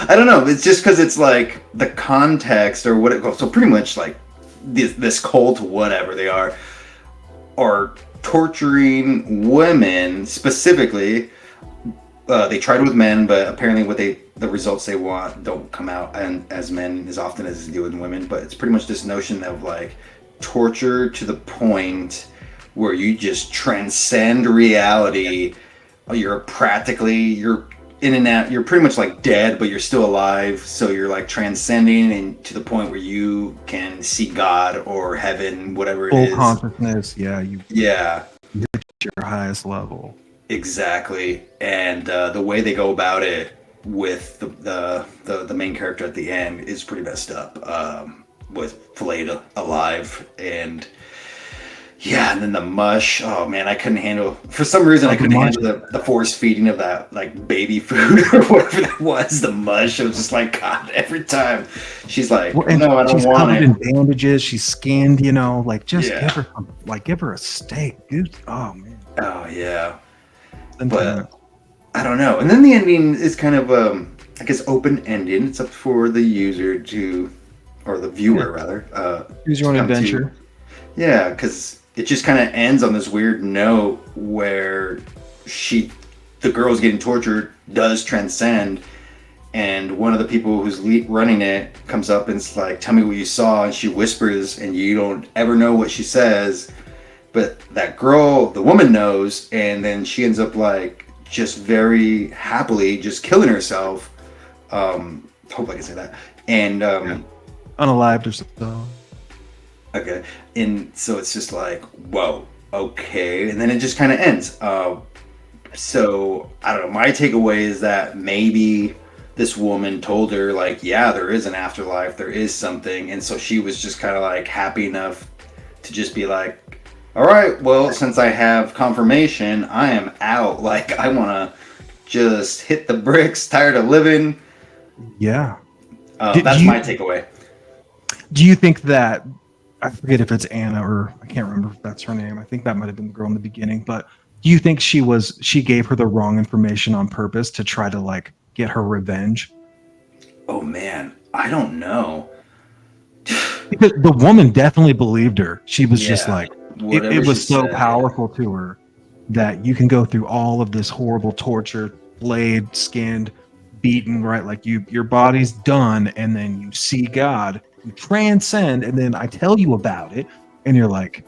Speaker 2: I don't know. It's just because it's like the context or what it goes. So pretty much like this cult, whatever they are torturing women specifically. They tried with men, but apparently the results they want don't come out and as men as often as they do with women. But it's pretty much this notion of like torture to the point where you just transcend reality. You're in and out. You're pretty much like dead, but you're still alive. So you're like transcending and to the point where you can see God or heaven, whatever it is.
Speaker 1: Full consciousness. Yeah. You reach your highest level.
Speaker 2: Exactly. And the way they go about it with the main character at the end is pretty messed up. With filleted alive and. Yeah, and then the mush. Oh man, I couldn't handle. For some reason, I couldn't handle the force feeding of that like baby food or whatever that was. The mush. It was just like God. Every time she's like, "No, I don't
Speaker 1: she's
Speaker 2: want
Speaker 1: covered
Speaker 2: it."
Speaker 1: in bandages. She's skinned. Like just
Speaker 2: Yeah.
Speaker 1: give her a steak, dude. Oh man.
Speaker 2: Oh yeah,
Speaker 1: Then
Speaker 2: but I don't know. And then the ending is kind of I guess open ended. It's up for the user to, or the viewer rather.
Speaker 1: choose your own
Speaker 2: come to-
Speaker 1: adventure.
Speaker 2: Yeah, because it just kind of ends on this weird note where the girl's getting tortured, does transcend, and one of the people who's running it comes up and it's like, "Tell me what you saw," and she whispers, and you don't ever know what she says, but that girl, the woman, knows, and then she ends up like just very happily just killing herself. Hope I can say that. And
Speaker 1: Yeah. Unalived or something.
Speaker 2: okay, and so it's just like, whoa, okay, and then it just kind of ends. So I don't know. My takeaway is that maybe this woman told her like, yeah, there is an afterlife, there is something, and so she was just kind of like happy enough to just be like, all right, well, since I have confirmation, I am out. Like, I want to just hit the bricks, tired of living.
Speaker 1: Yeah.
Speaker 2: That's my takeaway.
Speaker 1: Do you think that, I forget if it's Anna or I can't remember if that's her name. I think that might have been the girl in the beginning, but do you think she gave her the wrong information on purpose to try to like get her revenge?
Speaker 2: Oh man, I don't know.
Speaker 1: Because the woman definitely believed her. She was just
Speaker 2: Yeah,
Speaker 1: like,
Speaker 2: whatever
Speaker 1: it
Speaker 2: she
Speaker 1: was so
Speaker 2: said, yeah.
Speaker 1: powerful to her that you can go through all of this horrible torture, flayed, skinned, beaten, right? Like your body's done, and then you see God, you transcend, and then I tell you about it, and you're like,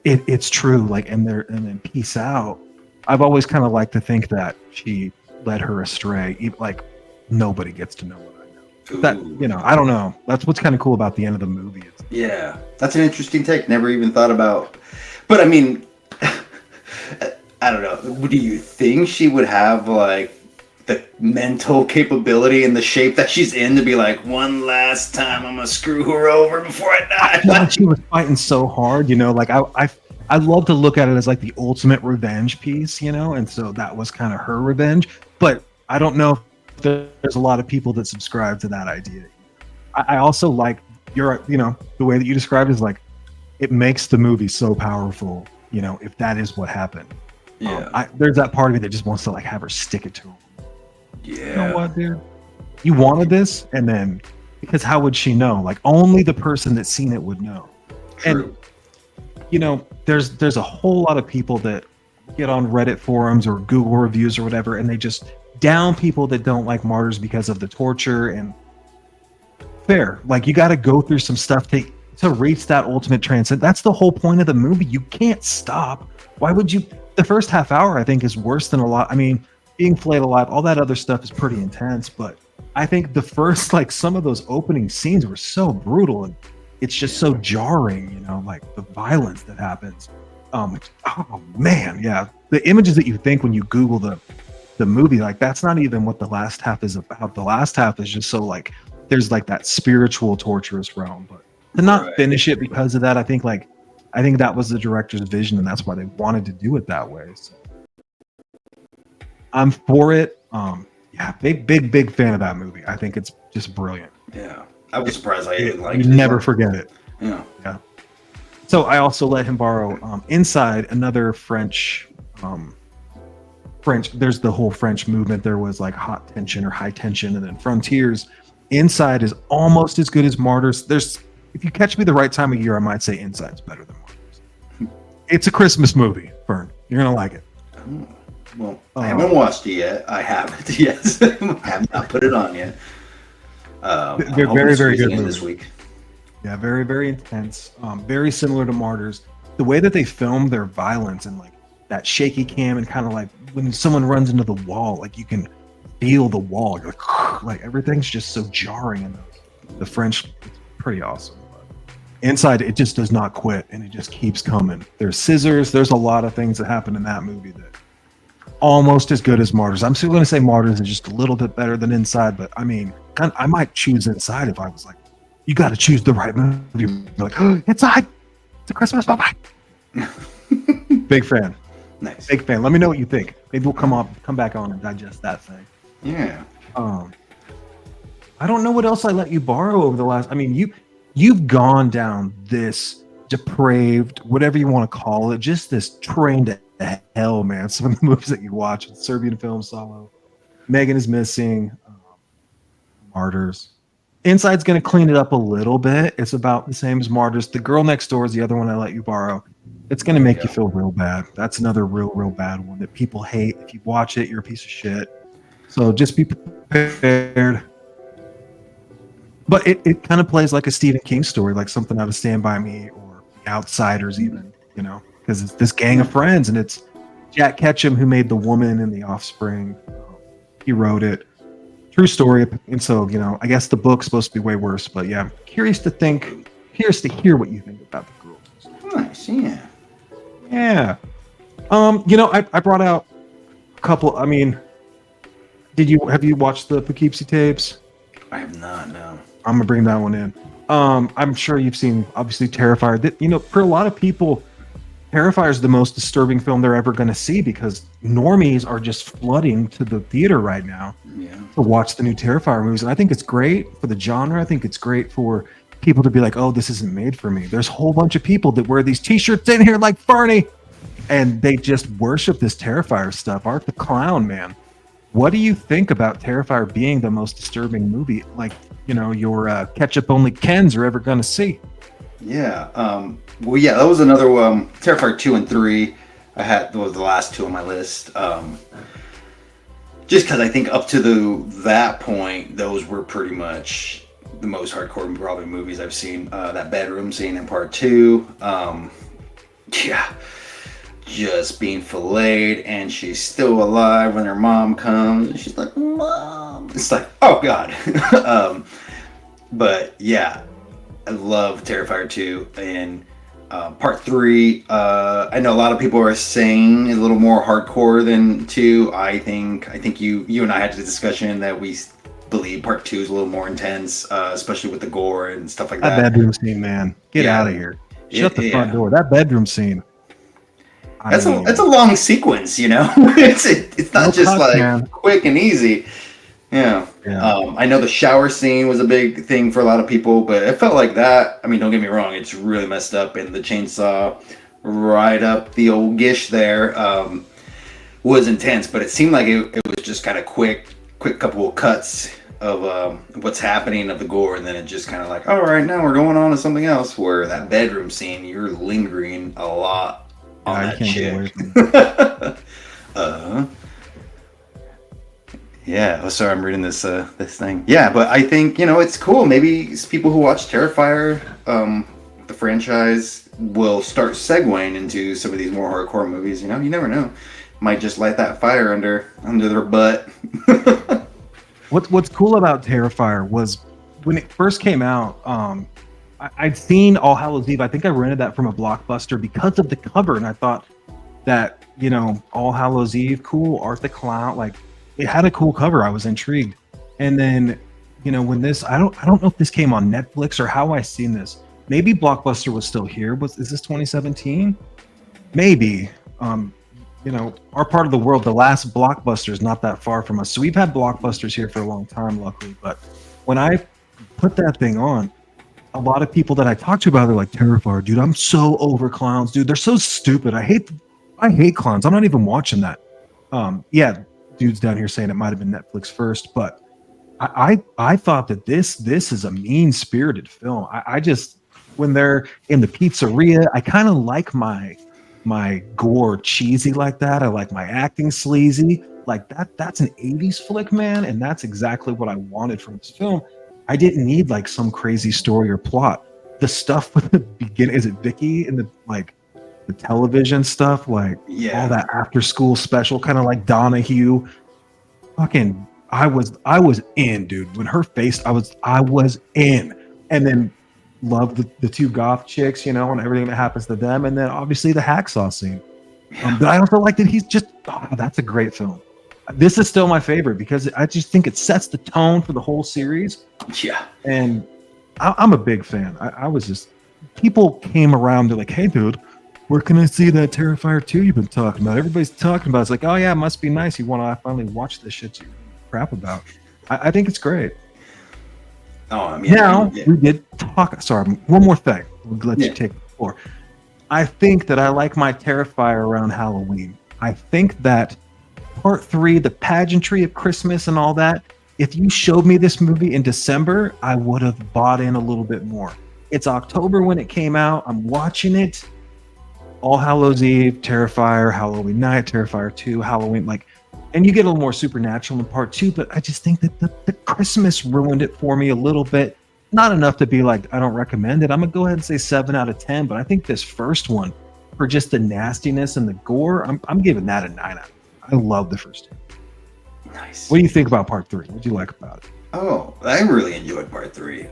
Speaker 1: it's true, like, and then peace out. I've always kind of liked to think that she led her astray. Like nobody gets to know what I know. That
Speaker 2: Ooh.
Speaker 1: I don't know. That's what's kind of cool about the end of the movie.
Speaker 2: Yeah, that's an interesting take. Never even thought about. But I mean, I don't know. Do you think she would have like the mental capability and the shape that she's in to be like, one last time, I'm gonna screw her over before I
Speaker 1: I feel
Speaker 2: die?
Speaker 1: like she was fighting so hard, like I love to look at it as like the ultimate revenge piece, and so that was kind of her revenge. But I don't know if there's a lot of people that subscribe to that idea. I also like the way that you described it is like it makes the movie so powerful, if that is what happened.
Speaker 2: Yeah,
Speaker 1: There's that part of me that just wants to like have her stick it to him.
Speaker 2: yeah.
Speaker 1: You know what, dude? You wanted this, and then because how would she know? Like only the person that's seen it would know.
Speaker 2: True.
Speaker 1: And there's a whole lot of people that get on Reddit forums or Google reviews or whatever, and they just down people that don't like martyrs because of the torture. And fair, like you got to go through some stuff to reach that ultimate transcend. That's the whole point of the movie. You can't stop. Why would you? The first half hour, I think, is worse than a lot. I mean, being flayed alive, all that other stuff is pretty intense, but I think the first, like some of those opening scenes were so brutal, and it's just so jarring, like the violence that happens. Oh man, yeah. The images that you think when you Google the movie, like that's not even what the last half is about. The last half is just so like there's like that spiritual torturous realm, but to not
Speaker 2: Right.
Speaker 1: finish it because of that, I think that was the director's vision, and that's why they wanted to do it that way. So I'm for it. Yeah, big fan of that movie. I think it's just brilliant.
Speaker 2: Yeah, I was surprised I even liked
Speaker 1: You
Speaker 2: it.
Speaker 1: never forget it.
Speaker 2: Yeah.
Speaker 1: Yeah. So I also let him borrow Inside, another French. There's the whole French movement. There was like Hot Tension or High Tension, and then Frontiers. Inside is almost as good as Martyrs. If you catch me the right time of year, I might say Inside's better than Martyrs. It's a Christmas movie, Fern. You're gonna like it.
Speaker 2: Oh, well, I haven't watched it yet. I haven't yet. I have not put it on yet.
Speaker 1: They're very, very good
Speaker 2: this week.
Speaker 1: Yeah, very, very intense. Very similar to Martyrs. The way that they film their violence and like that shaky cam and kind of like when someone runs into the wall, like you can feel the wall. You're like everything's just so jarring in the French. It's pretty awesome. But Inside, it just does not quit and it just keeps coming. There's scissors. There's a lot of things that happen in that movie that almost as good as Martyrs. I'm still going to say Martyrs is just a little bit better than Inside, but I mean, I might choose Inside if I was like, you got to choose the right movie. You're like, oh, Inside, it's a Christmas movie. Big fan.
Speaker 2: Nice.
Speaker 1: Big fan. Let me know what you think. Maybe we'll come back on and digest that thing.
Speaker 2: Yeah.
Speaker 1: I don't know what else I let you borrow over the last. I mean, you've gone down this depraved, whatever you want to call it, just this train to hell, man. Some of the movies that you watch, Serbian film Solo, Megan is Missing, Martyrs. Inside's going to clean it up a little bit. It's about the same as Martyrs. The Girl Next Door is the other one I let you borrow. It's going to make you feel real bad. That's another real bad one that people hate. If you watch it, you're a piece of shit. So just be prepared. But it kind of plays like a Stephen King story, like something out of Stand By Me or The Outsiders even, you know, because it's this gang of friends, and it's Jack Ketchum who made The Woman and The Offspring. He wrote it. True story. And so, you know, I guess the book's supposed to be way worse, but yeah, I'm curious to hear what you think about the girls.
Speaker 2: Nice, yeah.
Speaker 1: Yeah. You know, I brought out a couple. I mean, have you watched the Poughkeepsie tapes?
Speaker 2: I have not, no.
Speaker 1: I'm gonna bring that one in. I'm sure you've seen obviously Terrifier. That, you know, for a lot of people, Terrifier is the most disturbing film they're ever gonna see because normies are just flooding to the theater right now to watch the new Terrifier movies. And I think it's great for the genre. I think it's great for people to be like, oh, this isn't made for me. There's a whole bunch of people that wear these t-shirts in here like Fernie, and they just worship this Terrifier stuff. Art the Clown, man. What do you think about Terrifier being the most disturbing movie, like, you know, your ketchup only Kens are ever going to see?
Speaker 2: Yeah. Well, yeah, that was another Terrifier 2 and 3. I had those the last two on my list. Just because I think up to that point, those were pretty much the most hardcore probably movies I've seen. That bedroom scene in part 2. Yeah. Just being filleted, and she's still alive when her mom comes, and she's like, Mom. It's like, oh God. But yeah, I love Terrifier 2 and part 3. I know a lot of people are saying is a little more hardcore than 2. I think you and I had the discussion that we believe part 2 is a little more intense, especially with the gore and stuff like that.
Speaker 1: That bedroom scene, man. Get out of here. Shut the front door. That bedroom scene.
Speaker 2: That's a long sequence, you know. it's not just like quick and easy. Yeah. I know the shower scene was a big thing for a lot of people, but it felt like that. I mean, don't get me wrong, it's really messed up, and the chainsaw right up the old gish there was intense, but it seemed like it was just kind of quick couple of cuts of what's happening of the gore, and then it just kind of like, all right, now we're going on to something else. Where that bedroom scene, you're lingering a lot. I can't get away from yeah. Oh, sorry, I'm reading this thing. Yeah, but I think, you know, it's cool. Maybe people who watch Terrifier, the franchise, will start segueing into some of these more hardcore movies. You know, you never know. Might just light that fire under their butt.
Speaker 1: What's cool about Terrifier was when it first came out. I'd seen All Hallows Eve. I think I rented that from a Blockbuster because of the cover, and I thought that, you know, All Hallows Eve, cool, Art the Clown, like it had a cool cover. I was intrigued, and then, you know, when this, I don't know if this came on Netflix or how I seen this. Maybe Blockbuster was still here. Is this 2017? Maybe. You know, our part of the world, the last Blockbuster is not that far from us, so we've had Blockbusters here for a long time, luckily. But when I put that thing on, a lot of people that I talk to about it are like, Terrifier, dude, I'm so over clowns, dude. They're so stupid. I hate clowns. I'm not even watching that. Yeah, dudes down here saying it might have been Netflix first, but I thought that this is a mean-spirited film. I just, when they're in the pizzeria, I kind of like my gore cheesy like that. I like my acting sleazy like that. That's an 80s flick, man, and that's exactly what I wanted from this film. I didn't need like some crazy story or plot. The stuff with the beginning, is it Vicky and the television stuff, like all that after school special, kind of like Donahue. Fucking, I was in, dude. When her face, I was in, and then loved the two goth chicks, you know, and everything that happens to them, and then obviously the hacksaw scene. But I also like that he's just, that's a great film. This is still my favorite because I just think it sets the tone for the whole series.
Speaker 2: Yeah.
Speaker 1: And I'm a big fan. I was just, people came around, they're like, hey, dude, where can I see that Terrifier 2 you've been talking about? Everybody's talking about it. It's like, oh, yeah, it must be nice. You want to finally watch this shit you crap about. I think it's great.
Speaker 2: Oh, I mean,
Speaker 1: we did talk. Sorry, one more thing. We'll let you take the floor. I think that I like my Terrifier around Halloween. I think that part 3, the pageantry of Christmas and all that, if you showed me this movie in December, I would have bought in a little bit more. It's October when it came out. I'm watching it. All Hallows Eve, Terrifier, Halloween Night, Terrifier 2, Halloween, like, and you get a little more supernatural in part 2, but I just think that the Christmas ruined it for me a little bit. Not enough to be like, I don't recommend it. I'm gonna go ahead and say 7 out of 10, but I think this first one, for just the nastiness and the gore, I'm giving that a 9 out of 10. I love the first two.
Speaker 2: Nice.
Speaker 1: What do you think about part 3? What do you like about it?
Speaker 2: Oh, I really enjoyed part 3.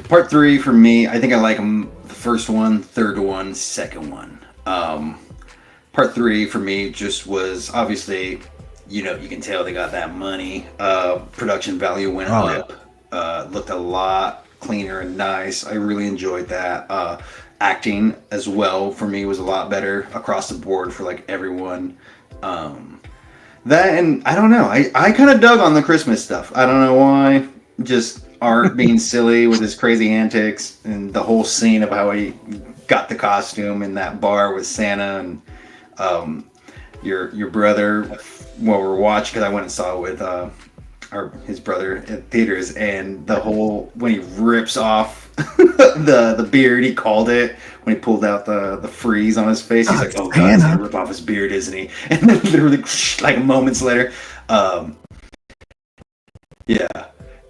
Speaker 2: Part 3 for me, I think I like them. The first one, third one, second one. Part 3 for me just was obviously, you can tell they got that money. Production value went up. Looked a lot cleaner and nice. I really enjoyed that. Acting as well for me was a lot better across the board for like everyone. That, and I don't know, I kind of dug on the Christmas stuff. I don't know why. Just Art being silly with his crazy antics, and the whole scene of how he got the costume in that bar with Santa, and your brother while we're watching, because I went and saw it with his brother at theaters, and the whole when he rips off the beard, he called it when he pulled out the freeze on his face. He's like, "Oh God, he's gonna rip off his beard, isn't he?" And then literally, like moments later, yeah,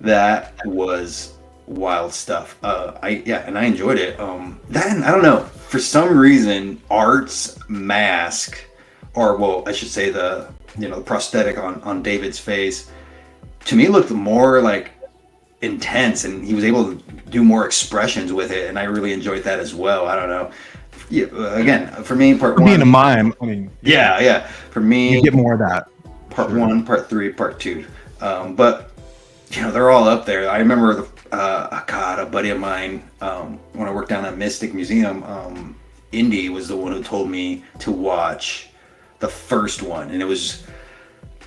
Speaker 2: that was wild stuff. And I enjoyed it. Then I don't know, for some reason, Art's mask, or well, I should say the prosthetic on David's face, to me looked more like intense, and he was able to do more expressions with it, and I really enjoyed that as well. I don't know. Yeah, again, for me, part one,
Speaker 1: being a mime, I mean,
Speaker 2: yeah. For me,
Speaker 1: you get more of that.
Speaker 2: Part 1, part 3, part 2. But they're all up there. I remember a buddy of mine, when I worked down at Mystic Museum, Indy was the one who told me to watch the first one, and it was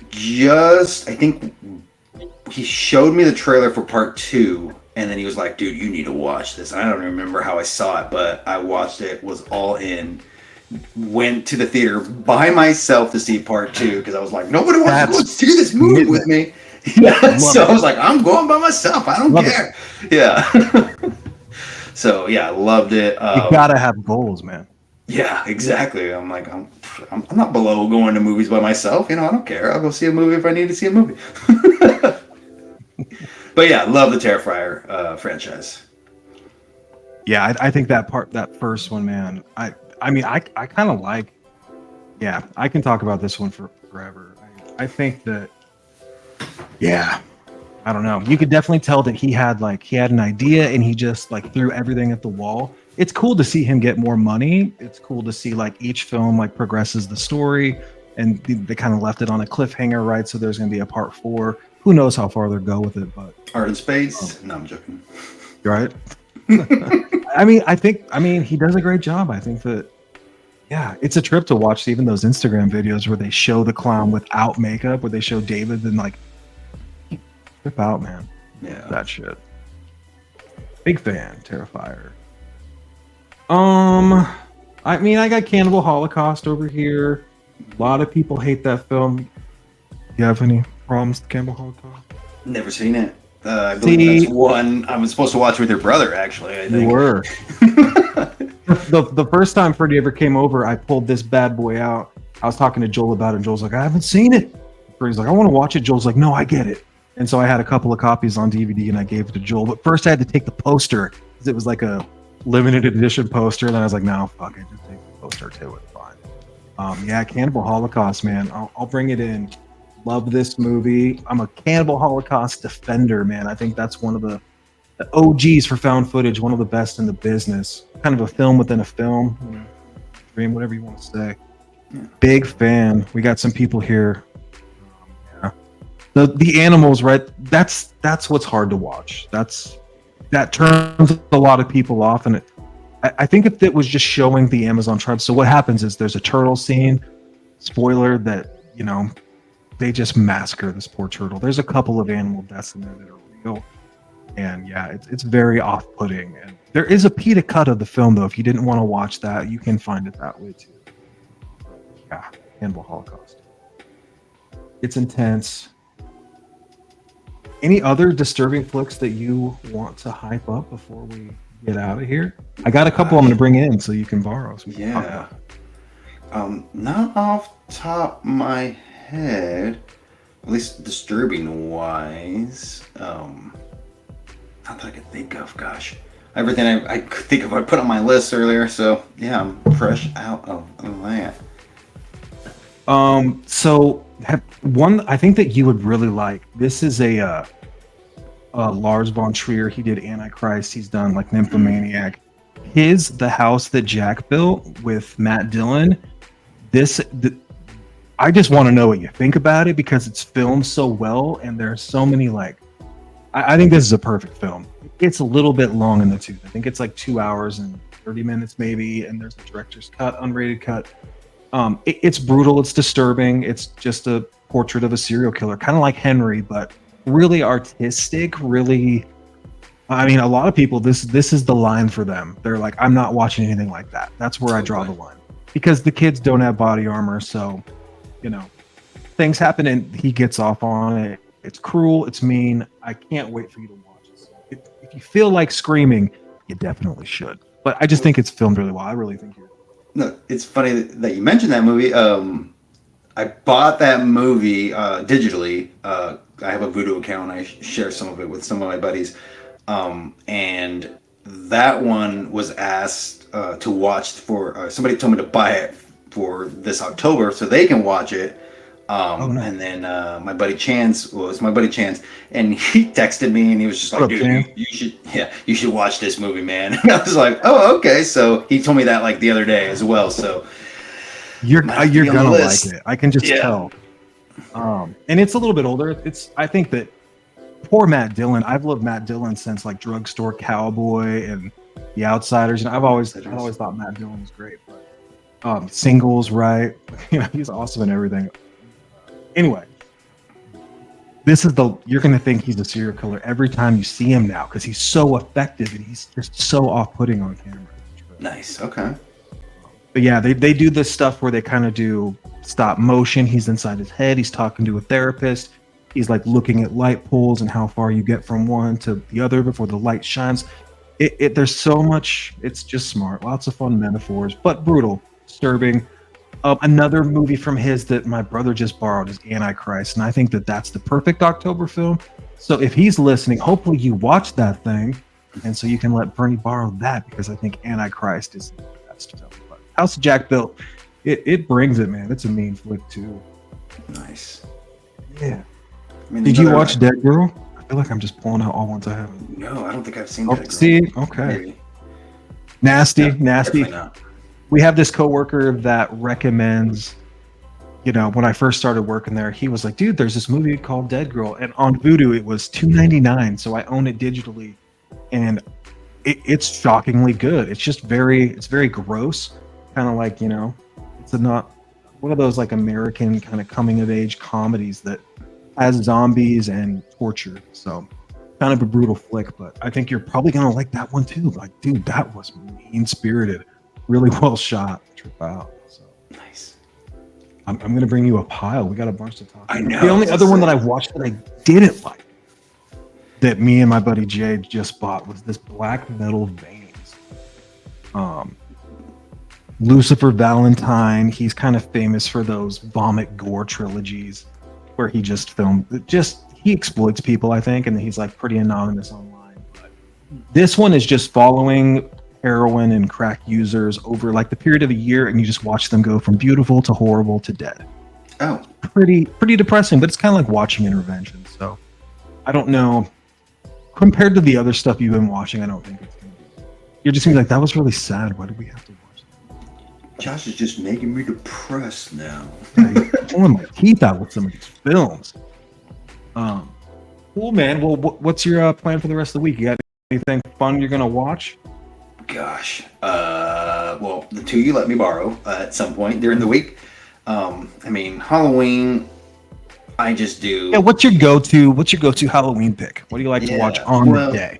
Speaker 2: just, I think he showed me the trailer for part 2, and then he was like, dude, you need to watch this. I don't remember how I saw it, but I watched it, was all in, went to the theater by myself to see part 2, because I was like, nobody wants to go see this movie with me. Yeah, so I was like, I'm going by myself. I don't care. Yeah. So yeah, I loved it.
Speaker 1: You gotta have goals, man.
Speaker 2: Yeah, exactly. I'm like, I'm not below going to movies by myself. I don't care. I'll go see a movie if I need to see a movie. But yeah, love the Terrifier franchise.
Speaker 1: Yeah, I think that first one, man. I mean, I kind of like. Yeah, I can talk about this one for forever. I think that. Yeah, I don't know. You could definitely tell that he had an idea, and he just threw everything at the wall. It's cool to see him get more money. It's cool to see each film progresses the story, and they kind of left it on a cliffhanger, right? So there's going to be a part 4. Who knows how far they'll go with it? But
Speaker 2: Art in Space? No, I'm joking.
Speaker 1: You're right. I mean, he does a great job. I think that, yeah, it's a trip to watch even those Instagram videos where they show the clown without makeup, where they show David and trip out, man.
Speaker 2: Yeah,
Speaker 1: that shit. Big fan, Terrifier. I mean, I got Cannibal Holocaust over here. A lot of people hate that film. You have any problems with Cannibal Holocaust?
Speaker 2: Never seen it. I believe that's one I was supposed to watch with your brother, actually. I think.
Speaker 1: You were. The first time Freddie ever came over, I pulled this bad boy out. I was talking to Joel about it, and Joel's like, I haven't seen it. Freddie's like, I want to watch it. Joel's like, no, I get it. And so I had a couple of copies on DVD, and I gave it to Joel. But first I had to take the poster, because it was a limited edition poster. And then I was like, no, fuck it. Just take the poster too. It's fine. Yeah, Cannibal Holocaust, man. I'll bring it in. Love this movie. I'm a Cannibal Holocaust defender, man. I think that's one of the OGs for found footage, one of the best in the business. Kind of a film within a film. Dream, whatever you want to say. Big fan. We got some people here. Yeah. The animals, right? That's what's hard to watch. That turns a lot of people off, and I think if it was just showing the Amazon tribe. So what happens is there's a turtle scene. Spoiler that they just massacre this poor turtle. There's a couple of animal deaths in there that are real, and yeah, it's very off-putting. And there is a PETA cut of the film, though. If you didn't want to watch that, you can find it that way too. Yeah, Cannibal Holocaust. It's intense. Any other disturbing flicks that you want to hype up before we get out of here? I got a couple I'm going to bring in so you can borrow. So we can talk about it.
Speaker 2: Not off top of my head, at least disturbing wise. Not that I can think of. Gosh, everything I could think of I put on my list earlier. So yeah, I'm fresh out of that.
Speaker 1: So one I think that you would really like. This is a Lars von Trier. He did Antichrist. He's done like Nymphomaniac. The House That Jack Built with Matt Dillon. I just want to know what you think about it because it's filmed so well and there's so many like. I think this is a perfect film. It's a little bit long in the tooth. I think it's like 2 hours and 30 minutes maybe, and there's a director's cut, unrated cut. It's brutal, it's disturbing, it's just a portrait of a serial killer, kind of like Henry, but really artistic, really. I mean, a lot of people, this is the line for them. They're like, I'm not watching anything like that. That's where I draw the line. Because the kids don't have body armor, so, things happen and he gets off on it. It's cruel, it's mean. I can't wait for you to watch it. So if you feel like screaming, you definitely should. But I just think it's filmed really well. I really think you're.
Speaker 2: No, it's funny that you mentioned that movie. I bought that movie digitally. I have a Vudu account. I share some of it with some of my buddies. And that one was asked to watch for somebody told me to buy it for this October so they can watch it. And then my buddy Chance, and he texted me and he was just like, dude, you should watch this movie, man. And I was like, oh, okay. So he told me that like the other day as well. So
Speaker 1: you're gonna like it. I can just tell. And it's a little bit older. I think that poor Matt Dillon. I've loved Matt Dillon since like Drugstore Cowboy and The Outsiders. And I've always thought Matt Dillon was great. But Singles, right? He's awesome in everything. Anyway, you're going to think he's a serial killer every time you see him now because he's so effective and he's just so off-putting on camera.
Speaker 2: Nice. Okay.
Speaker 1: But yeah, they do this stuff where they kind of do stop motion. He's inside his head. He's talking to a therapist. He's like looking at light poles and how far you get from one to the other before the light shines. There's so much. It's just smart. Lots of fun metaphors, but brutal, disturbing. Another movie from his that my brother just borrowed is Antichrist, and I think that that's the perfect October film. So if he's listening, hopefully you watch that thing, and so you can let Fernie borrow that because I think Antichrist is the best film. But House of Jack Built, it brings it, man. It's a mean flick too.
Speaker 2: Nice.
Speaker 1: Yeah. Did you watch Dead Girl? I feel like I'm just pulling out all ones I haven't.
Speaker 2: No, I don't think I've seen Dead Girl.
Speaker 1: See, okay. Maybe. Nasty.
Speaker 2: Not.
Speaker 1: We have this coworker that recommends, when I first started working there, he was like, dude, there's this movie called Dead Girl. And on Vudu, it was $2.99. So I own it digitally. And it's shockingly good. It's just it's very gross. Kind of like, it's not one of those like American kind of coming of age comedies that has zombies and torture. So kind of a brutal flick, but I think you're probably going to like that one too. Like, dude, that was mean spirited. Really well shot. Trip out. So
Speaker 2: nice.
Speaker 1: I'm gonna bring you a pile. We got a bunch to talk about.
Speaker 2: I know.
Speaker 1: The only other one that I watched that I didn't like, that me and my buddy Jay just bought, was this Black Metal Veins. Lucifer Valentine. He's kind of famous for those vomit gore trilogies where he just he exploits people, I think, and he's like pretty anonymous online. But this one is just following heroin and crack users over like the period of a year, and you just watch them go from beautiful to horrible to dead.
Speaker 2: Oh,
Speaker 1: pretty depressing, but it's kind of like watching Intervention. So I don't know, compared to the other stuff you've been watching, I don't think it's gonna be. You're just gonna be like, that was really sad. Why did we have to watch that?
Speaker 2: Josh is just making me depressed now.
Speaker 1: You're pulling my teeth out with some of these films. Cool, man. Well, what's your plan for the rest of the week? You got anything fun you're gonna watch?
Speaker 2: Gosh, well, the two you let me borrow at some point during the week. I mean, Halloween, I just do.
Speaker 1: Yeah, what's your go-to Halloween pick? What do you like to watch on the day?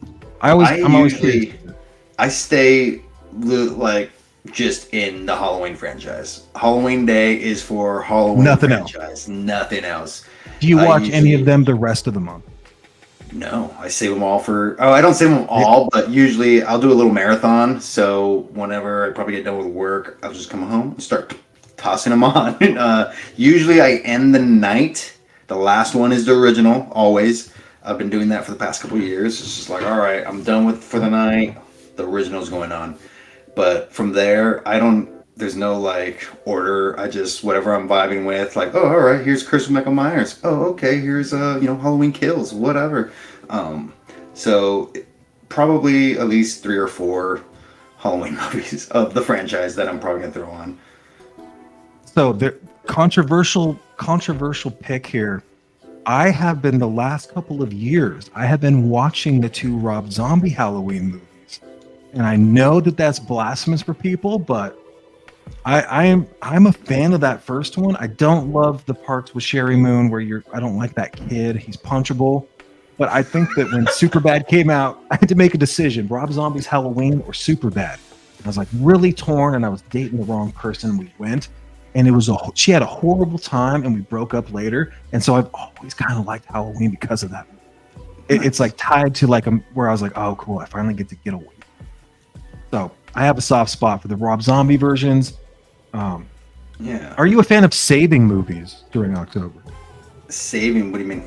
Speaker 2: I stay like just in the Halloween franchise. Halloween Day is for Halloween
Speaker 1: Nothing
Speaker 2: franchise. Nothing else.
Speaker 1: Do you watch any of them the rest of the month?
Speaker 2: No, I save them all for. Oh, I don't save them
Speaker 1: Yeah.
Speaker 2: all, but usually I'll do a little marathon. So whenever I probably get done with work, I'll just come home and start tossing them on. Usually I end the night. The last one is the original, always. I've been doing that for the past couple of years. It's just like, all right, I'm done with for the night. The original's going on. But from there, I don't. There's no like order. I just whatever I'm vibing with. Like, oh, all right, here's Chris Michael Myers. Oh, okay, here's Halloween Kills, whatever. Um, so probably at least 3 or 4 Halloween movies of the franchise that I'm probably gonna throw on.
Speaker 1: So the controversial pick here. I have been the last couple of years. I have been watching the 2 Rob Zombie Halloween movies, and I know that that's blasphemous for people, but I'm a fan of that first one. I don't love the parts with Sherry Moon where I don't like that kid. He's punchable. But I think that when Superbad came out, I had to make a decision: Rob Zombie's Halloween or Superbad. I was like really torn, and I was dating the wrong person. We went, and she had a horrible time, and we broke up later. And so I've always kind of liked Halloween because of that. It's like tied to like where I was like, oh, cool, I finally get to get away. So I have a soft spot for the Rob Zombie versions.
Speaker 2: Yeah.
Speaker 1: Are you a fan of saving movies during October?
Speaker 2: Saving? What do you mean?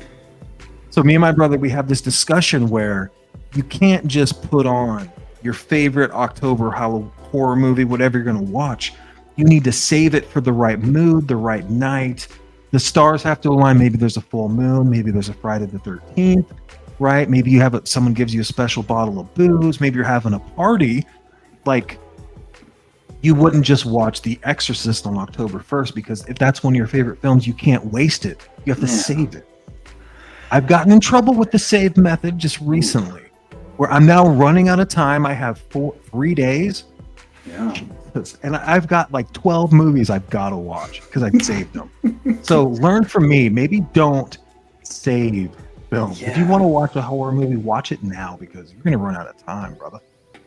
Speaker 1: So me and my brother, we have this discussion where you can't just put on your favorite October horror movie, whatever you're going to watch. You need to save it for the right mood, the right night. The stars have to align. Maybe there's a full moon. Maybe there's a Friday the 13th, right? Maybe you have someone gives you a special bottle of booze. Maybe you're having a party. Like, you wouldn't just watch The Exorcist on October 1st, because if that's one of your favorite films, you can't waste it. You have to save it. I've gotten in trouble with the save method just recently, where I'm now running out of time. I have 3 days.
Speaker 2: Yeah.
Speaker 1: And I've got like 12 movies I've got to watch because I've saved them. So learn from me. Maybe don't save films.
Speaker 2: Yeah.
Speaker 1: If you want to watch a horror movie, watch it now, because you're going to run out of time, brother.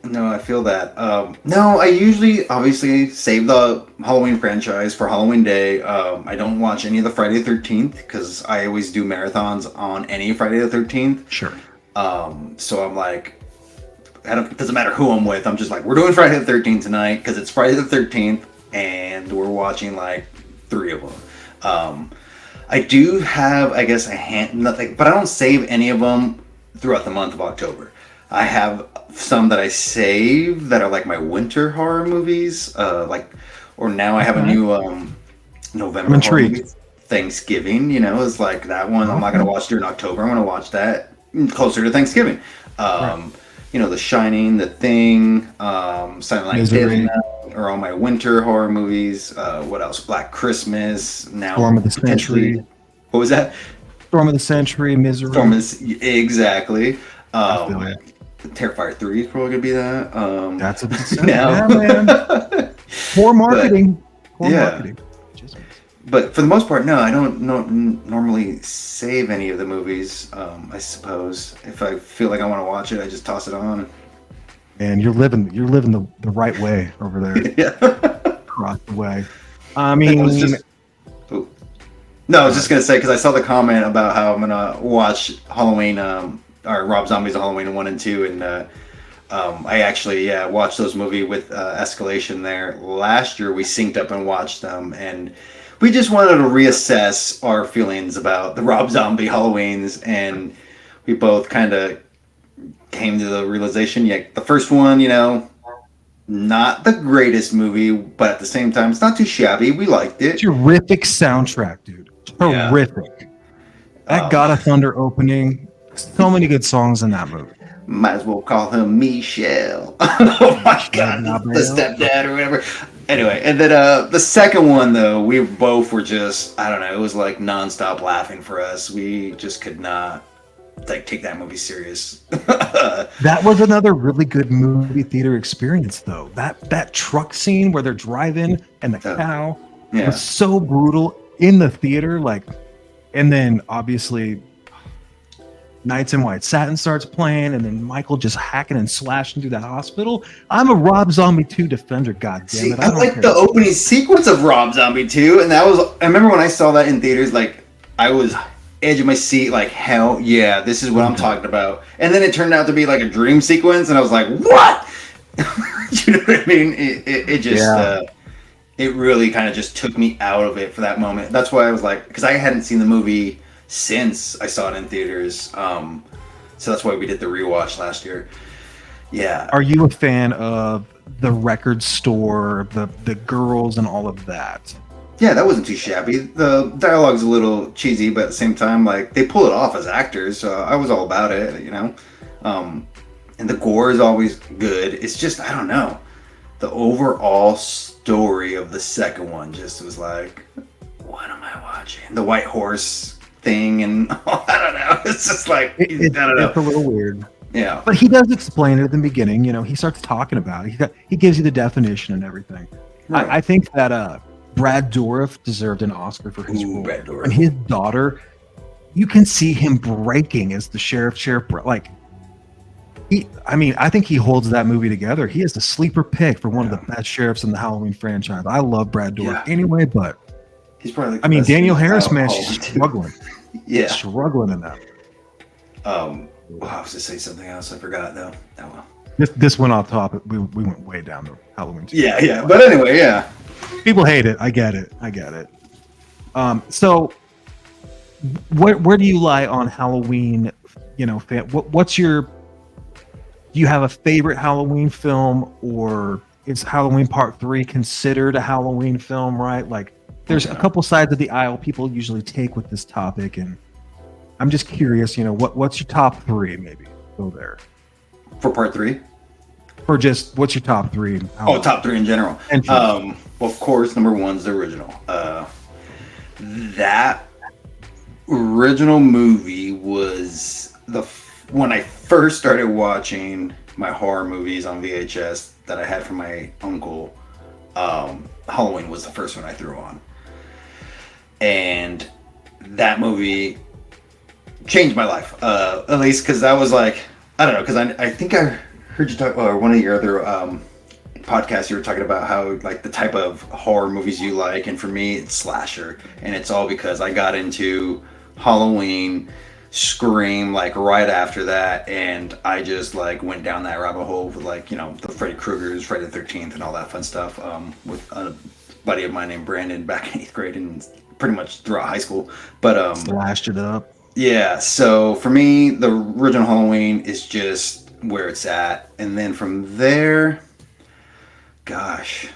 Speaker 2: No, I feel that. No, I usually obviously save the Halloween franchise for Halloween Day. I don't watch any of the Friday the 13th because I always do marathons on any Friday the 13th.
Speaker 1: Sure.
Speaker 2: So I'm like, it doesn't matter who I'm with. I'm just like, we're doing Friday the 13th tonight because it's Friday the 13th and we're watching like 3 of them. I do have, I guess, nothing, but I don't save any of them throughout the month of October. I have some that I save that are like my winter horror movies. Or now I have a new November horror movie, Thanksgiving. Is like that one. I'm not gonna watch during October. I'm gonna watch that closer to Thanksgiving. The Shining, The Thing, Silent Night, Deadly Night are all my winter horror movies. What else? Black Christmas. Now
Speaker 1: Storm of the Century.
Speaker 2: What was that?
Speaker 1: Storm of the Century, Misery.
Speaker 2: Exactly. Terrifier 3 is probably gonna be that.
Speaker 1: That's a yeah, man. Poor marketing. Marketing.
Speaker 2: But for the most part, no, I don't normally save any of the movies. I suppose if I feel like I want to watch it, I just toss it on.
Speaker 1: And you're living the right way over there.
Speaker 2: Yeah.
Speaker 1: Across the way. I mean,
Speaker 2: I was just gonna say, because I saw the comment about how I'm gonna watch Halloween, or Rob Zombie's Halloween 1 and 2, and I actually watched those movies with Escalation there last year. We synced up and watched them, and we just wanted to reassess our feelings about the Rob Zombie Halloweens, and we both kind of came to the realization, the first one, not the greatest movie, but at the same time, it's not too shabby. We liked it.
Speaker 1: Terrific soundtrack, dude. Terrific. Yeah. That God of Thunder opening. So many good songs in that movie.
Speaker 2: Might as well call him Michelle. Oh my God, the stepdad or whatever. Anyway, and then the second one, though, we both were just, I don't know, it was like nonstop laughing for us. We just could not take that movie serious.
Speaker 1: That was another really good movie theater experience, though. That truck scene where they're driving and the cow was so brutal in the theater. And then obviously Nights in White Satin starts playing, and then Michael just hacking and slashing through that hospital. I'm a Rob Zombie 2 defender, goddammit.
Speaker 2: I like the opening sequence of Rob Zombie 2, and I remember when I saw that in theaters, edge of my seat, like, hell yeah, this is what I'm talking about. And then it turned out to be like a dream sequence, and I was like, what? You know what I mean? It just it really kind of just took me out of it for that moment. That's why I was like, because I hadn't seen the movie since I saw it in theaters. So that's why we did the rewatch last year. Yeah.
Speaker 1: Are you a fan of the record store, the girls, and all of that?
Speaker 2: Yeah, that wasn't too shabby. The dialogue's a little cheesy, but at the same time, like, they pull it off as actors, so I was all about it, you know? And the gore is always good. It's just, I don't know. The overall story of the second one just was like, what am I watching? The white horse thing, and I don't know. It's just like, I don't know.
Speaker 1: It's a little weird.
Speaker 2: Yeah.
Speaker 1: But he does explain it at the beginning. You know, he starts talking about it. He gives you the definition and everything. Right. I think that Brad Dourif deserved an Oscar for his role.
Speaker 2: Brad Dourif.
Speaker 1: And his daughter, you can see him breaking as the sheriff. Like, I think he holds that movie together. He is the sleeper pick for one of the best sheriffs in the Halloween franchise. I love Brad Dourif anyway, but
Speaker 2: he's probably.
Speaker 1: Daniel Harris, man, she's struggling.
Speaker 2: Yeah,
Speaker 1: struggling in that.
Speaker 2: Well, I was to say something else. I forgot though. Oh well.
Speaker 1: This went off topic. We went way down the Halloween.
Speaker 2: Yeah. But anyway, yeah.
Speaker 1: People hate it. I get it. So, where do you lie on Halloween? You know, what's your? Do you have a favorite Halloween film, or is Halloween Part 3 considered a Halloween film? Right, like there's a couple sides of the aisle people usually take with this topic, and I'm just curious. You know, what's your top 3? Maybe go there
Speaker 2: for Part 3.
Speaker 1: Or just what's your top 3?
Speaker 2: Top 3 in general. Well, of course, number 1's the original. That original movie was when I first started watching my horror movies on VHS that I had from my uncle. Halloween was the first one I threw on, and that movie changed my life. At least because I was like, I don't know, because I think I heard you talk, or one of your other podcasts, you were talking about how, like, the type of horror movies you like, and for me it's slasher, and it's all because I got into Halloween, Scream, like right after that, and I just like went down that rabbit hole with, like, you know, the Freddy Kreuger's, Friday the 13th, and all that fun stuff, with a buddy of mine named Brandon back in 8th grade and pretty much throughout high school. But
Speaker 1: slashed it up. Yeah,
Speaker 2: so for me, the original Halloween is just where it's at, and then from there, gosh.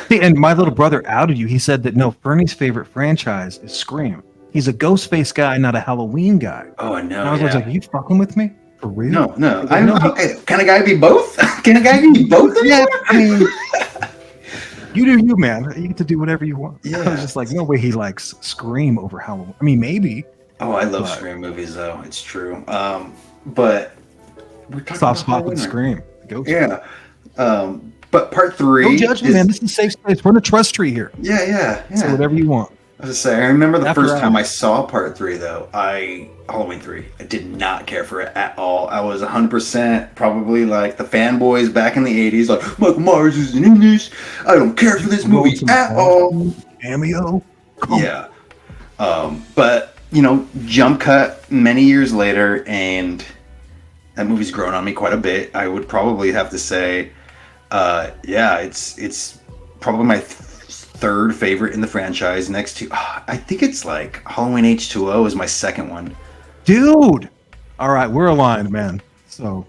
Speaker 1: See, and my little brother outed you. He said that no, Fernie's favorite franchise is Scream. He's a Ghostface guy, not a Halloween guy.
Speaker 2: Oh, I know.
Speaker 1: And I was like, "Are you fucking with me for real?"
Speaker 2: No. I know. Can a guy be both? Can a guy be both?
Speaker 1: Yeah, I mean, you do you, man. You get to do whatever you want.
Speaker 2: Yeah.
Speaker 1: I was just like, no way he likes Scream over Halloween. I mean, maybe.
Speaker 2: Oh, I love Scream movies, though. It's true. But we're talking
Speaker 1: soft spot with Scream.
Speaker 2: Yeah. But Part 3.
Speaker 1: No judgment, man. This is a safe space. We're in a trust tree here.
Speaker 2: Yeah.
Speaker 1: So whatever you want.
Speaker 2: I was just saying, I remember the first time I saw Part 3, though. Halloween 3. I did not care for it at all. I was 100% probably like the fanboys back in the 80s, like, Michael Myers isn't in this. I don't care for this movie at all.
Speaker 1: Cameo.
Speaker 2: Yeah. But, you know, jump cut many years later, and that movie's grown on me quite a bit. I would probably have to say, it's probably my third favorite in the franchise, next to I think it's like Halloween H2O is my second one.
Speaker 1: Dude, all right, we're aligned, man. So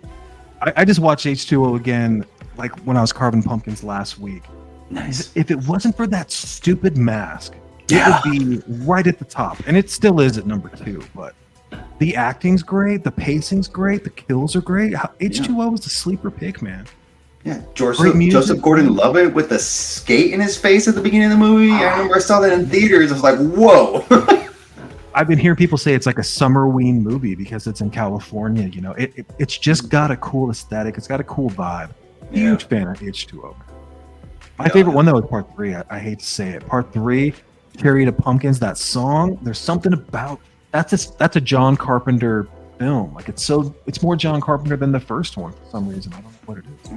Speaker 1: I just watched H2O again, like when I was carving pumpkins last week.
Speaker 2: Nice.
Speaker 1: If it wasn't for that stupid mask, it would be right at the top, and it still is at number 2. But the acting's great, the pacing's great, the kills are great. H2O is the sleeper pick, man.
Speaker 2: Yeah, Joseph Gordon-Levitt with the skate in his face at the beginning of the movie. I remember I saw that in theaters. I was like, whoa.
Speaker 1: I've been hearing people say it's like a summerween movie because it's in California. You know, it's just got a cool aesthetic. It's got a cool vibe. Huge fan of H2O. My favorite one, though, is Part 3. I hate to say it. Part 3, Chariot of Pumpkins, that song, there's something about... That's a John Carpenter film. Like, it's more John Carpenter than the first one for some reason. I don't know what it is.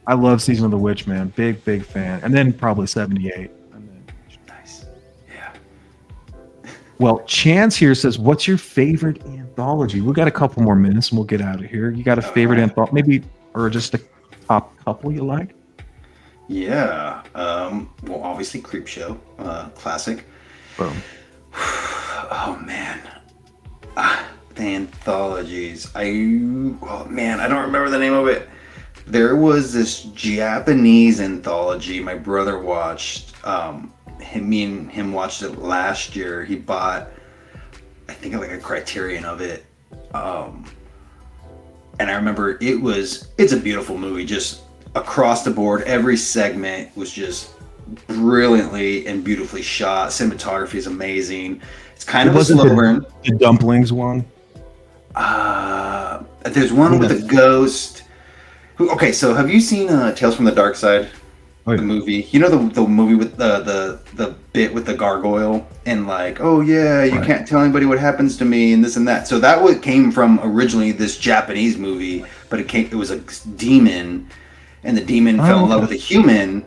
Speaker 1: I love Season of the Witch, man. Big fan. And then probably 78. And then...
Speaker 2: Nice. Yeah.
Speaker 1: Well, Chance here says, "What's your favorite anthology?" We got a couple more minutes, and we'll get out of here. You got a favorite anthology, maybe, or just a top couple you like?
Speaker 2: Yeah. Well, obviously, Creepshow, classic.
Speaker 1: Boom.
Speaker 2: Oh man. The anthologies. Oh man, I don't remember the name of it. There was this Japanese anthology my brother watched. Me and him watched it last year. He bought, I think, like a Criterion of it. And I remember it's a beautiful movie. Just across the board, every segment was just brilliantly and beautifully shot. Cinematography is amazing. It's kind of a slow burn.
Speaker 1: The dumplings one.
Speaker 2: There's one with a ghost. Okay, so have you seen Tales from the Dark Side?
Speaker 1: Oh, yeah.
Speaker 2: The movie. You know the movie with the bit with the gargoyle and like, oh yeah, you can't tell anybody what happens to me and this and that. So that came from originally this Japanese movie, but it was a demon, and the demon fell in love with a human,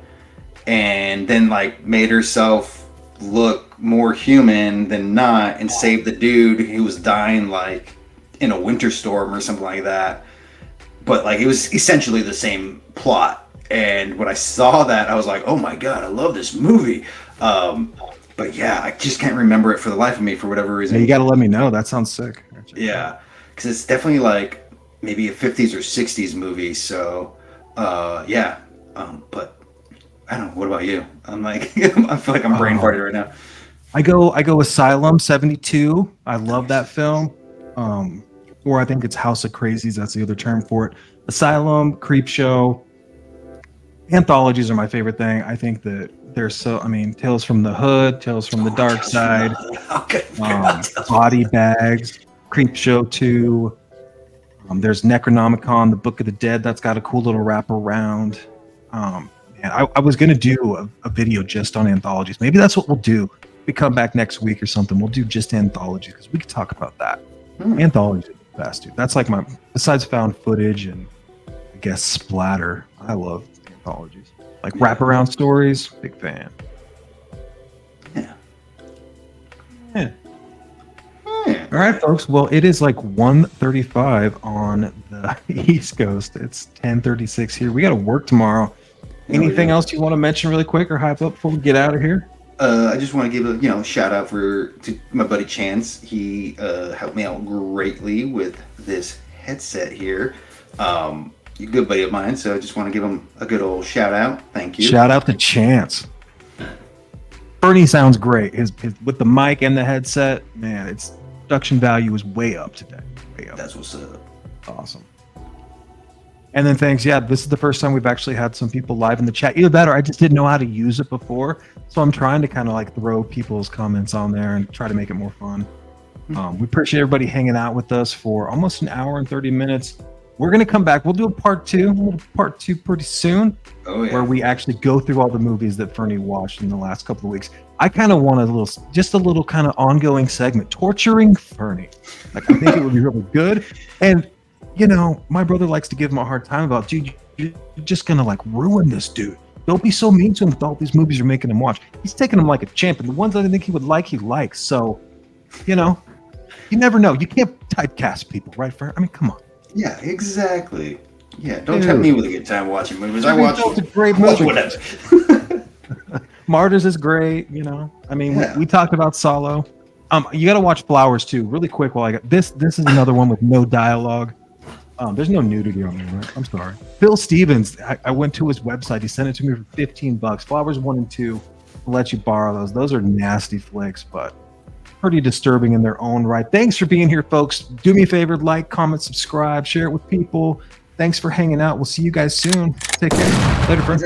Speaker 2: and then like made herself look more human than not, and saved the dude who was dying like in a winter storm or something like that. But like it was essentially the same plot. And when I saw that, I was like, oh my God, I love this movie. But yeah, I just can't remember it for the life of me for whatever reason.
Speaker 1: Yeah, you got to let me know. That sounds sick.
Speaker 2: Yeah, because it's definitely like maybe a 50s or 60s movie. So yeah, but I don't know. What about you? I'm like, I feel like I'm brain farted right now.
Speaker 1: I go Asylum 72. I love that film. Or I think it's House of Crazies. That's the other term for it. Asylum, Creepshow. Anthologies are my favorite thing. I think that Tales from the Hood, Tales from the Dark Side, Body Bags, Creepshow 2. There's Necronomicon, the Book of the Dead. That's got a cool little wraparound. I was going to do a video just on anthologies. Maybe that's what we'll do. We come back next week or something. We'll do just anthologies because we could talk about that. Anthologies are the best, dude. That's like besides found footage and I guess splatter, I love anthologies. Like wraparound stories, big fan.
Speaker 2: Yeah.
Speaker 1: All right, folks. Well, it is like 1:35 on the East Coast. It's 10:36 here. We got to work tomorrow. Anything else you want to mention really quick or hype up before we get out of here?
Speaker 2: I just want to give a shout out to my buddy Chance. He helped me out greatly with this headset here. A good buddy of mine, so I just want to give him a good old shout out. Thank you.
Speaker 1: Shout out to Chance. Fernie sounds great. His with the mic and the headset, man, its production value is way up today. Way up.
Speaker 2: That's what's up.
Speaker 1: Awesome. And then thanks. Yeah, this is the first time we've actually had some people live in the chat. Either that or I just didn't know how to use it before. So I'm trying to kind of like throw people's comments on there and try to make it more fun. We appreciate everybody hanging out with us for almost an hour and 30 minutes. We're going to come back. We'll do a part two pretty soon.
Speaker 2: Oh, yeah.
Speaker 1: Where we actually go through all the movies that Fernie watched in the last couple of weeks. I kind of want a little kind of ongoing segment, torturing Fernie. Like I think it would be really good. And my brother likes to give him a hard time about, dude, you're just gonna like ruin this dude. Don't be so mean to him with all these movies you're making him watch. He's taking them like a champ, and the ones that I think he would like, he likes. So, you never know. You can't typecast people, right, Fern? I mean, come on.
Speaker 2: Yeah, exactly. Yeah, don't tempt me with a good time watching movies.
Speaker 1: It's a great movie.
Speaker 2: Whatever.
Speaker 1: Martyrs is great. We talked about Solo. You got to watch Flowers too, really quick. While I got this is another one with no dialogue. There's no nudity on there, right? I'm sorry. Phil Stevens, I went to his website. He sent it to me for $15. Flowers 1 and 2. I'll let you borrow those. Those are nasty flicks, but pretty disturbing in their own right. Thanks for being here, folks. Do me a favor, like, comment, subscribe, share it with people. Thanks for hanging out. We'll see you guys soon. Take care. Later, friends.